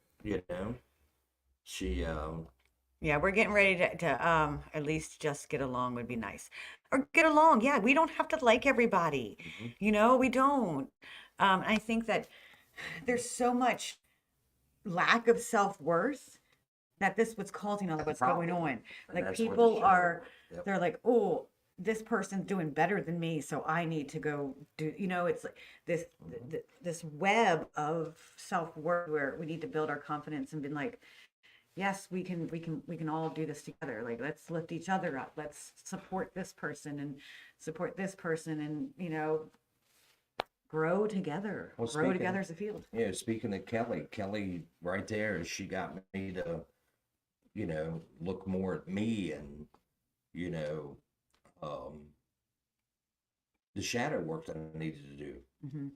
She Yeah, we're getting ready to at least just get along would be nice. Or get along. Yeah, we don't have to like everybody. We don't. I think that there's so much lack of self-worth that this what's causing all of what's going on. And Like that's where the people shadow are, work- Yep. they're like, oh, this person's doing better than me, so I need to go do. It's like this web of self-worth where we need to build our confidence and be like, yes, we can all do this together. Like, let's lift each other up. Let's support this person and grow together. Well, Grow together as a field. Yeah, speaking of Kelly right there, she got me to, look more at me and, the shadow work that I needed to do.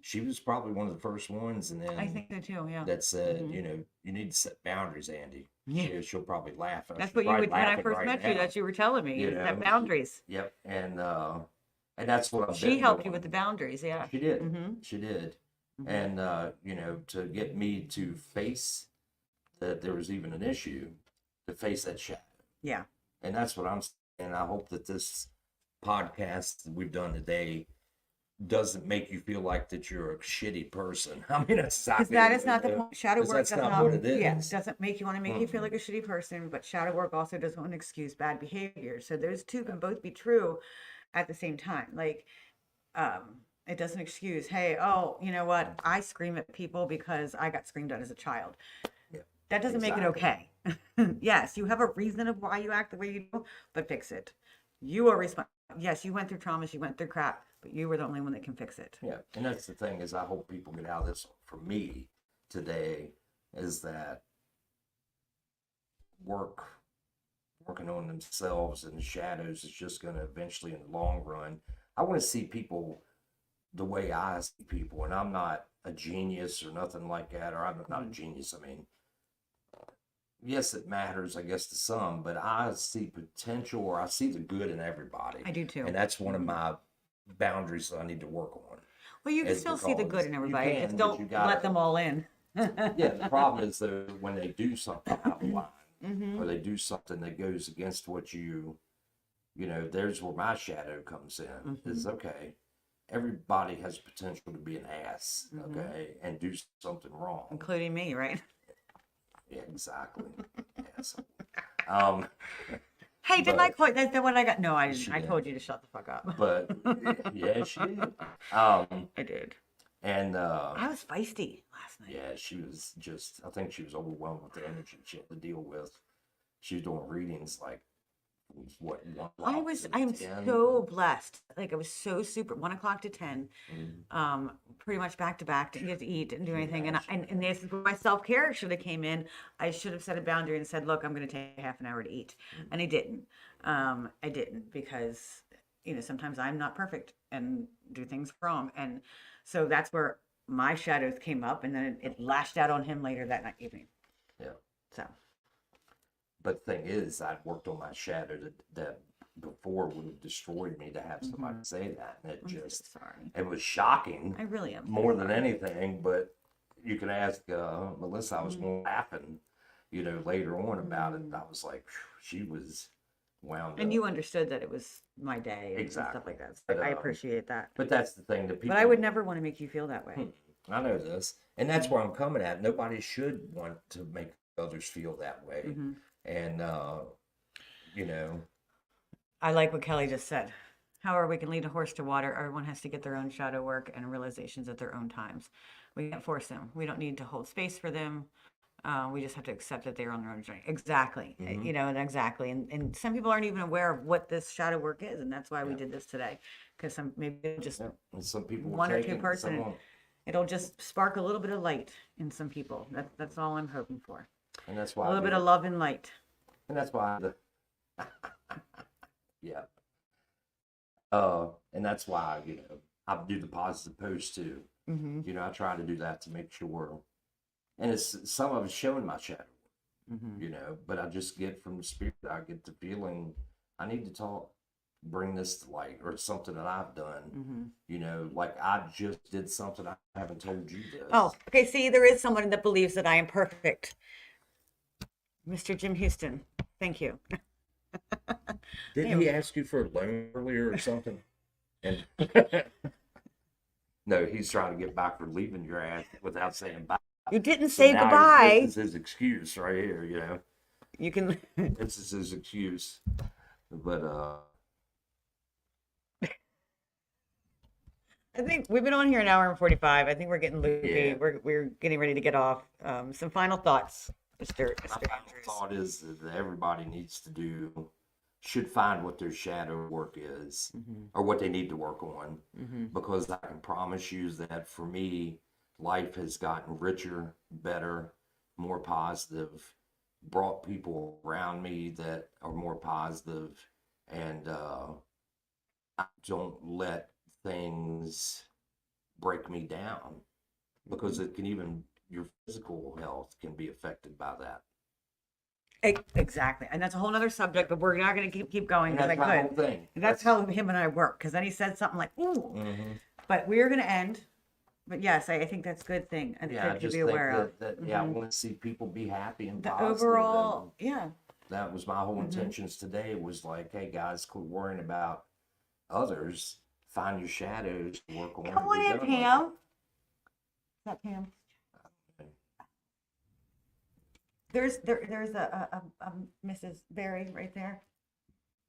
She was probably one of the first ones, and then I think so too. Yeah. that said, you need to set boundaries, Andy. Yeah. She'll probably laugh. That's She's what you probably would when I laughing first right met you. now. That you were telling me. You That know, boundaries. Yep, and that's what I've She been helped you doing. with the boundaries. Yeah. She did. Mhm. She did. And to get me to face that there was even an issue, to face that shadow. Yeah. And that's what I'm saying. I hope that this podcast that we've done today doesn't make you feel like that you're a shitty person. I mean, that's Because exactly that what is not the it is. point. Shadow 'Cause work that's does not not. what it Yeah, is. doesn't make you want to make you feel like a shitty person. But shadow work also doesn't want to excuse bad behavior. So those two can both be true at the same time. Like, it doesn't excuse. Hey, oh, you know what? I scream at people because I got screamed at as a child. Yeah, That doesn't make it okay. Yes, you have a reason of why you act the way you do, but fix it. You are responsible. Yes, you went through traumas, you went through crap, but you were the only one that can fix it. Yeah, and that's the thing is I hope people get out of this from me today is that working on themselves in the shadows is just going to eventually in the long run. I want to see people the way I see people, and I'm not a genius or nothing like that, or I'm not a genius. I mean, yes, it matters, I guess, to some, but I see potential or I see the good in everybody. I do too. And that's one of my boundaries that I need to work on. Well, you can Is still see the good because in you everybody. Just can, but you don't let them gotta, all in. yeah, the problem is though when they do something out of line Mm-hmm. or they do something that goes against what you know, there's where my shadow comes in. Is Mm-hmm. okay, everybody has potential to be an ass, Mm-hmm. okay, and do something wrong. Including me, right? Yeah, exactly. Yes. Um, Hey, didn't I but call that's the one I got? No, I didn't. she I did. told you to shut the fuck up. But yeah, she did. Um, I did. and I was feisty last night. yeah, she was just. I think she was overwhelmed with the energy she had to deal with. She was doing readings like what 1 o'clock I'm to 10. so blessed. Like I was so super 1 o'clock to 10, Mhm. pretty much back to back, didn't get to eat, didn't do anything. And Imagine and this is where my self-care should have came in. I should have set a boundary and said, look, I'm gonna take half an hour to eat. And I didn't. I didn't because sometimes I'm not perfect and do things wrong. And so that's where my shadows came up and then it lashed out on him later that night evening. Yeah. So But the thing is, I'd worked on my shadow that before would have destroyed me to have somebody say that. And it I'm so just, sorry. it was shocking I really am so more than sorry. anything. But you can ask Melissa, I was laughing, later on about it. I was like, phew, she was wound And up. you understood that it was my day and stuff Exactly. like that. So But, I appreciate that. But that's the thing that But I would people, never want to make you feel that way. I know this. And that's where I'm coming at. Nobody should want to make others feel that way. Mm-hmm. And, you know, I like what Kelly just said. However, we can lead a horse to water. Everyone has to get their own shadow work and realizations at their own times. We can't force them. We don't need to hold space for them. We just have to accept that they're on their own journey. Exactly. And exactly. And some people aren't even aware of what this shadow work is. And that's why we did this today. Because maybe just and some people will one or take two it, and some person, won't. it'll just spark a little bit of light in some people. That's all I'm hoping for. And that's A why little bit of love and light. and that's why yeah. And that's why, I do the positive post too. Mm-hmm. I try to do that to make sure. And it's some of it's showing my shadow, Mm-hmm. but I just get from the spirit, I get the feeling I need to talk, bring this to light, or it's something that I've done. Like I just did something I haven't told you this. Oh, okay. See, there is someone that believes that I am perfect. Mr. Jim Houston. Thank you. Didn't he ask you for a loan earlier or something? And no, he's trying to get back for leaving your ass without saying bye. You didn't So say now goodbye. this is his excuse right here, You can. This is his excuse. But I think we've been on here an hour and 45. I think we're getting loopy. Yeah. We're getting ready to get off. Some final thoughts, Mr. my final Andrews. thought is that everybody needs to should find what their shadow work is or what they need to work on. Because I can promise you that for me, life has gotten richer, better, more positive, brought people around me that are more positive, and I don't let things break me down because it can even your physical health can be affected by that. Exactly. And that's a whole other subject, but we're not going to keep going And because I that's my whole could. thing. And that's how him and I work. Because then he said something like, ooh. But we're going to end. But yes, I think that's a good thing. And Yeah, I to just be think aware of. that yeah, I want to see people be happy and The positive. overall, And yeah. that was my whole intentions today. Was like, hey guys, quit worrying about others. Find your shadows to work on. Come on and be in, done with Pam. Is that Pam? it. There's a Mrs. Barry right there.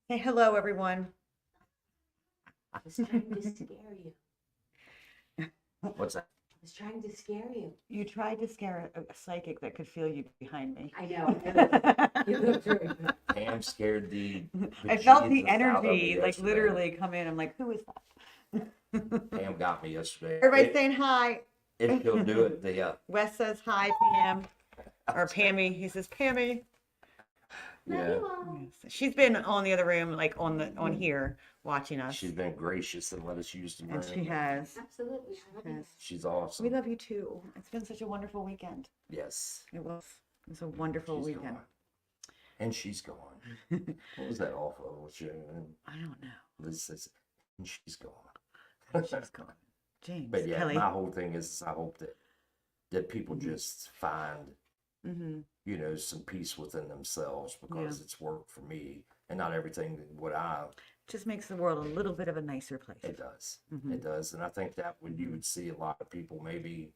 Say hello, everyone. I was trying to scare you. What's that? I was trying to scare you. You tried to scare a psychic that could feel you behind me. I know. You look very good. Pam scared the. I felt the bejesus out of me energy, like yesterday. literally come in. I'm like, who is that? Pam got me yesterday. Everybody's saying hi. If she'll do it, the Wes says hi, Pam. Or Pammy. He says Pammy. Love yeah. you all. Yes. She's been on the other room, like on here, watching us. She's been gracious and let us use the room. And she has. Absolutely. I love you. Yes. She's awesome. We love you too. It's been such a wonderful weekend. Yes. It was. was a wonderful She's weekend. gone. And she's gone. What was that off of? I don't know. Liz says, and she's gone. She's gone. James, But yeah, Kelly. my whole thing is I hope that people Mhm. just find, Mm-hmm. you know, some peace within themselves because Yeah. it's worked for me and not everything what I Just makes the world a little bit of a nicer place. it does. Mhm. It does. And I think that when you would see a lot of people maybe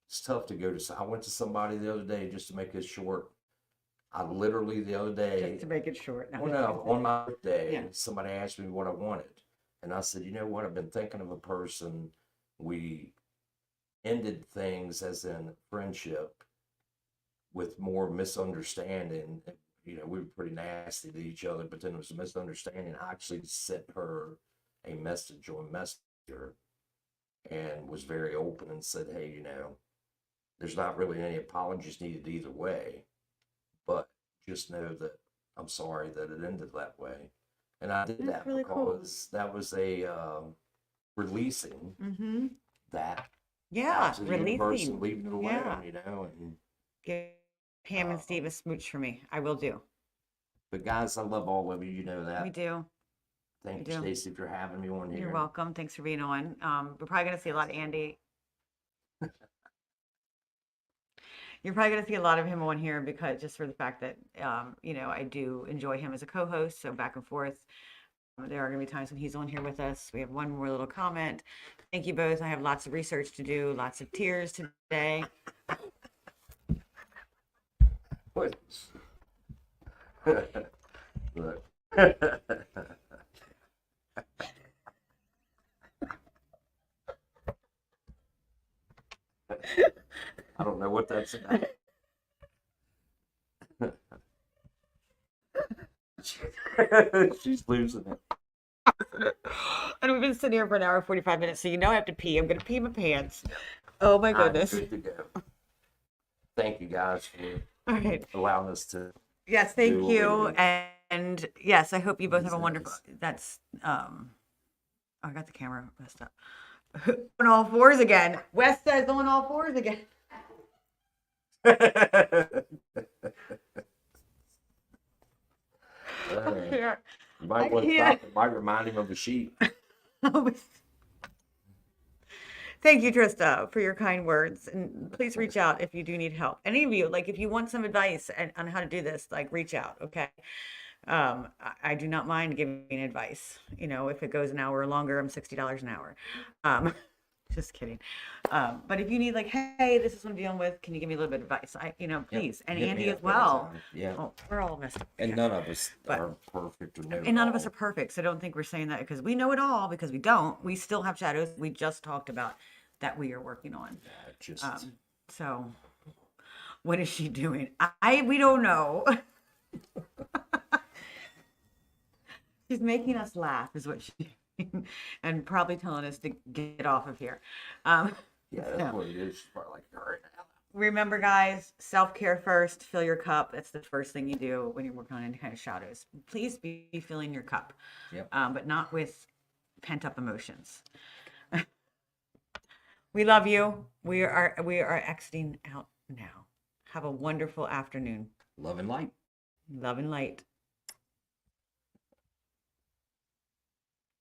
it's tough to go to I went to somebody the other day just to make it short. I literally the other day Just to make it short. well, no, on my birthday, Yeah. somebody asked me what I wanted. And I said, you know what? I've been thinking of a person. We ended things as in friendship with more misunderstanding. You know, we were pretty nasty to each other, but then it was a misunderstanding. I actually sent her a message on Messenger and was very open and said, hey, you know, there's not really any apologies needed either way, but just know that I'm sorry that it ended that way. And I did That's that really cool. because that was a releasing Mm-hmm. that Yeah, out to the universe and releasing. leaving it alone, Yeah. you know. And Give Pam and Steve a smooch for me. I will do. but guys, I love all of you. You know that. We do. Thank we you, do. Stacey, for having me on here. You're welcome. Thanks for being on. We're probably going to see a lot of Andy. You're probably going to see a lot of him on here because just for the fact that, you know, I do enjoy him as a co-host. So back and forth. There are going to be times when he's on here with us. We have one more little comment. Thank you both. I have lots of research to do, lots of tears today. What? Look. I don't know what that's about. She's losing it. And we've been sitting here for an hour and 45 minutes, so you know I have to pee. I'm going to pee my pants. Oh my goodness. I'm good to go. Thank you guys for All right. allowing us to. Yes, do thank what we you. do. And yes, I hope you both have a These wonderful. guys. That's oh, I got the camera messed up. On all fours again. Wes says on all fours again. You might I want to can't. stop. It might remind him of a sheep. Thank you, Trista, for your kind words. And please reach out if you do need help. Any of you, like if you want some advice on how to do this, like reach out, okay? I do not mind giving advice. You know, if it goes an hour or longer, I'm $60 an hour. Just kidding. But if you need like, hey, this is what I'm dealing with, can you give me a little bit of advice? You know, please. And Hit me Andy up as well. anytime. Yeah. Oh, we're all messed up. And here. none of us But- are perfect or know And none of us all. are perfect. So don't think we're saying that because we know it all, because we don't. We still have shadows. We just talked about that we are working on. Yeah, just So what is she doing? We don't know. She's making us laugh is what she's doing, and probably telling us to get off of here. yeah, that's so- what it is. She's probably like, all right now. Remember, guys, self-care first. Fill your cup. That's the first thing you do when you're working on any kind of shadows. Please be filling your cup, Yep. but not with pent-up emotions. We love you. We are exiting out now. Have a wonderful afternoon. Love and light. Love and light.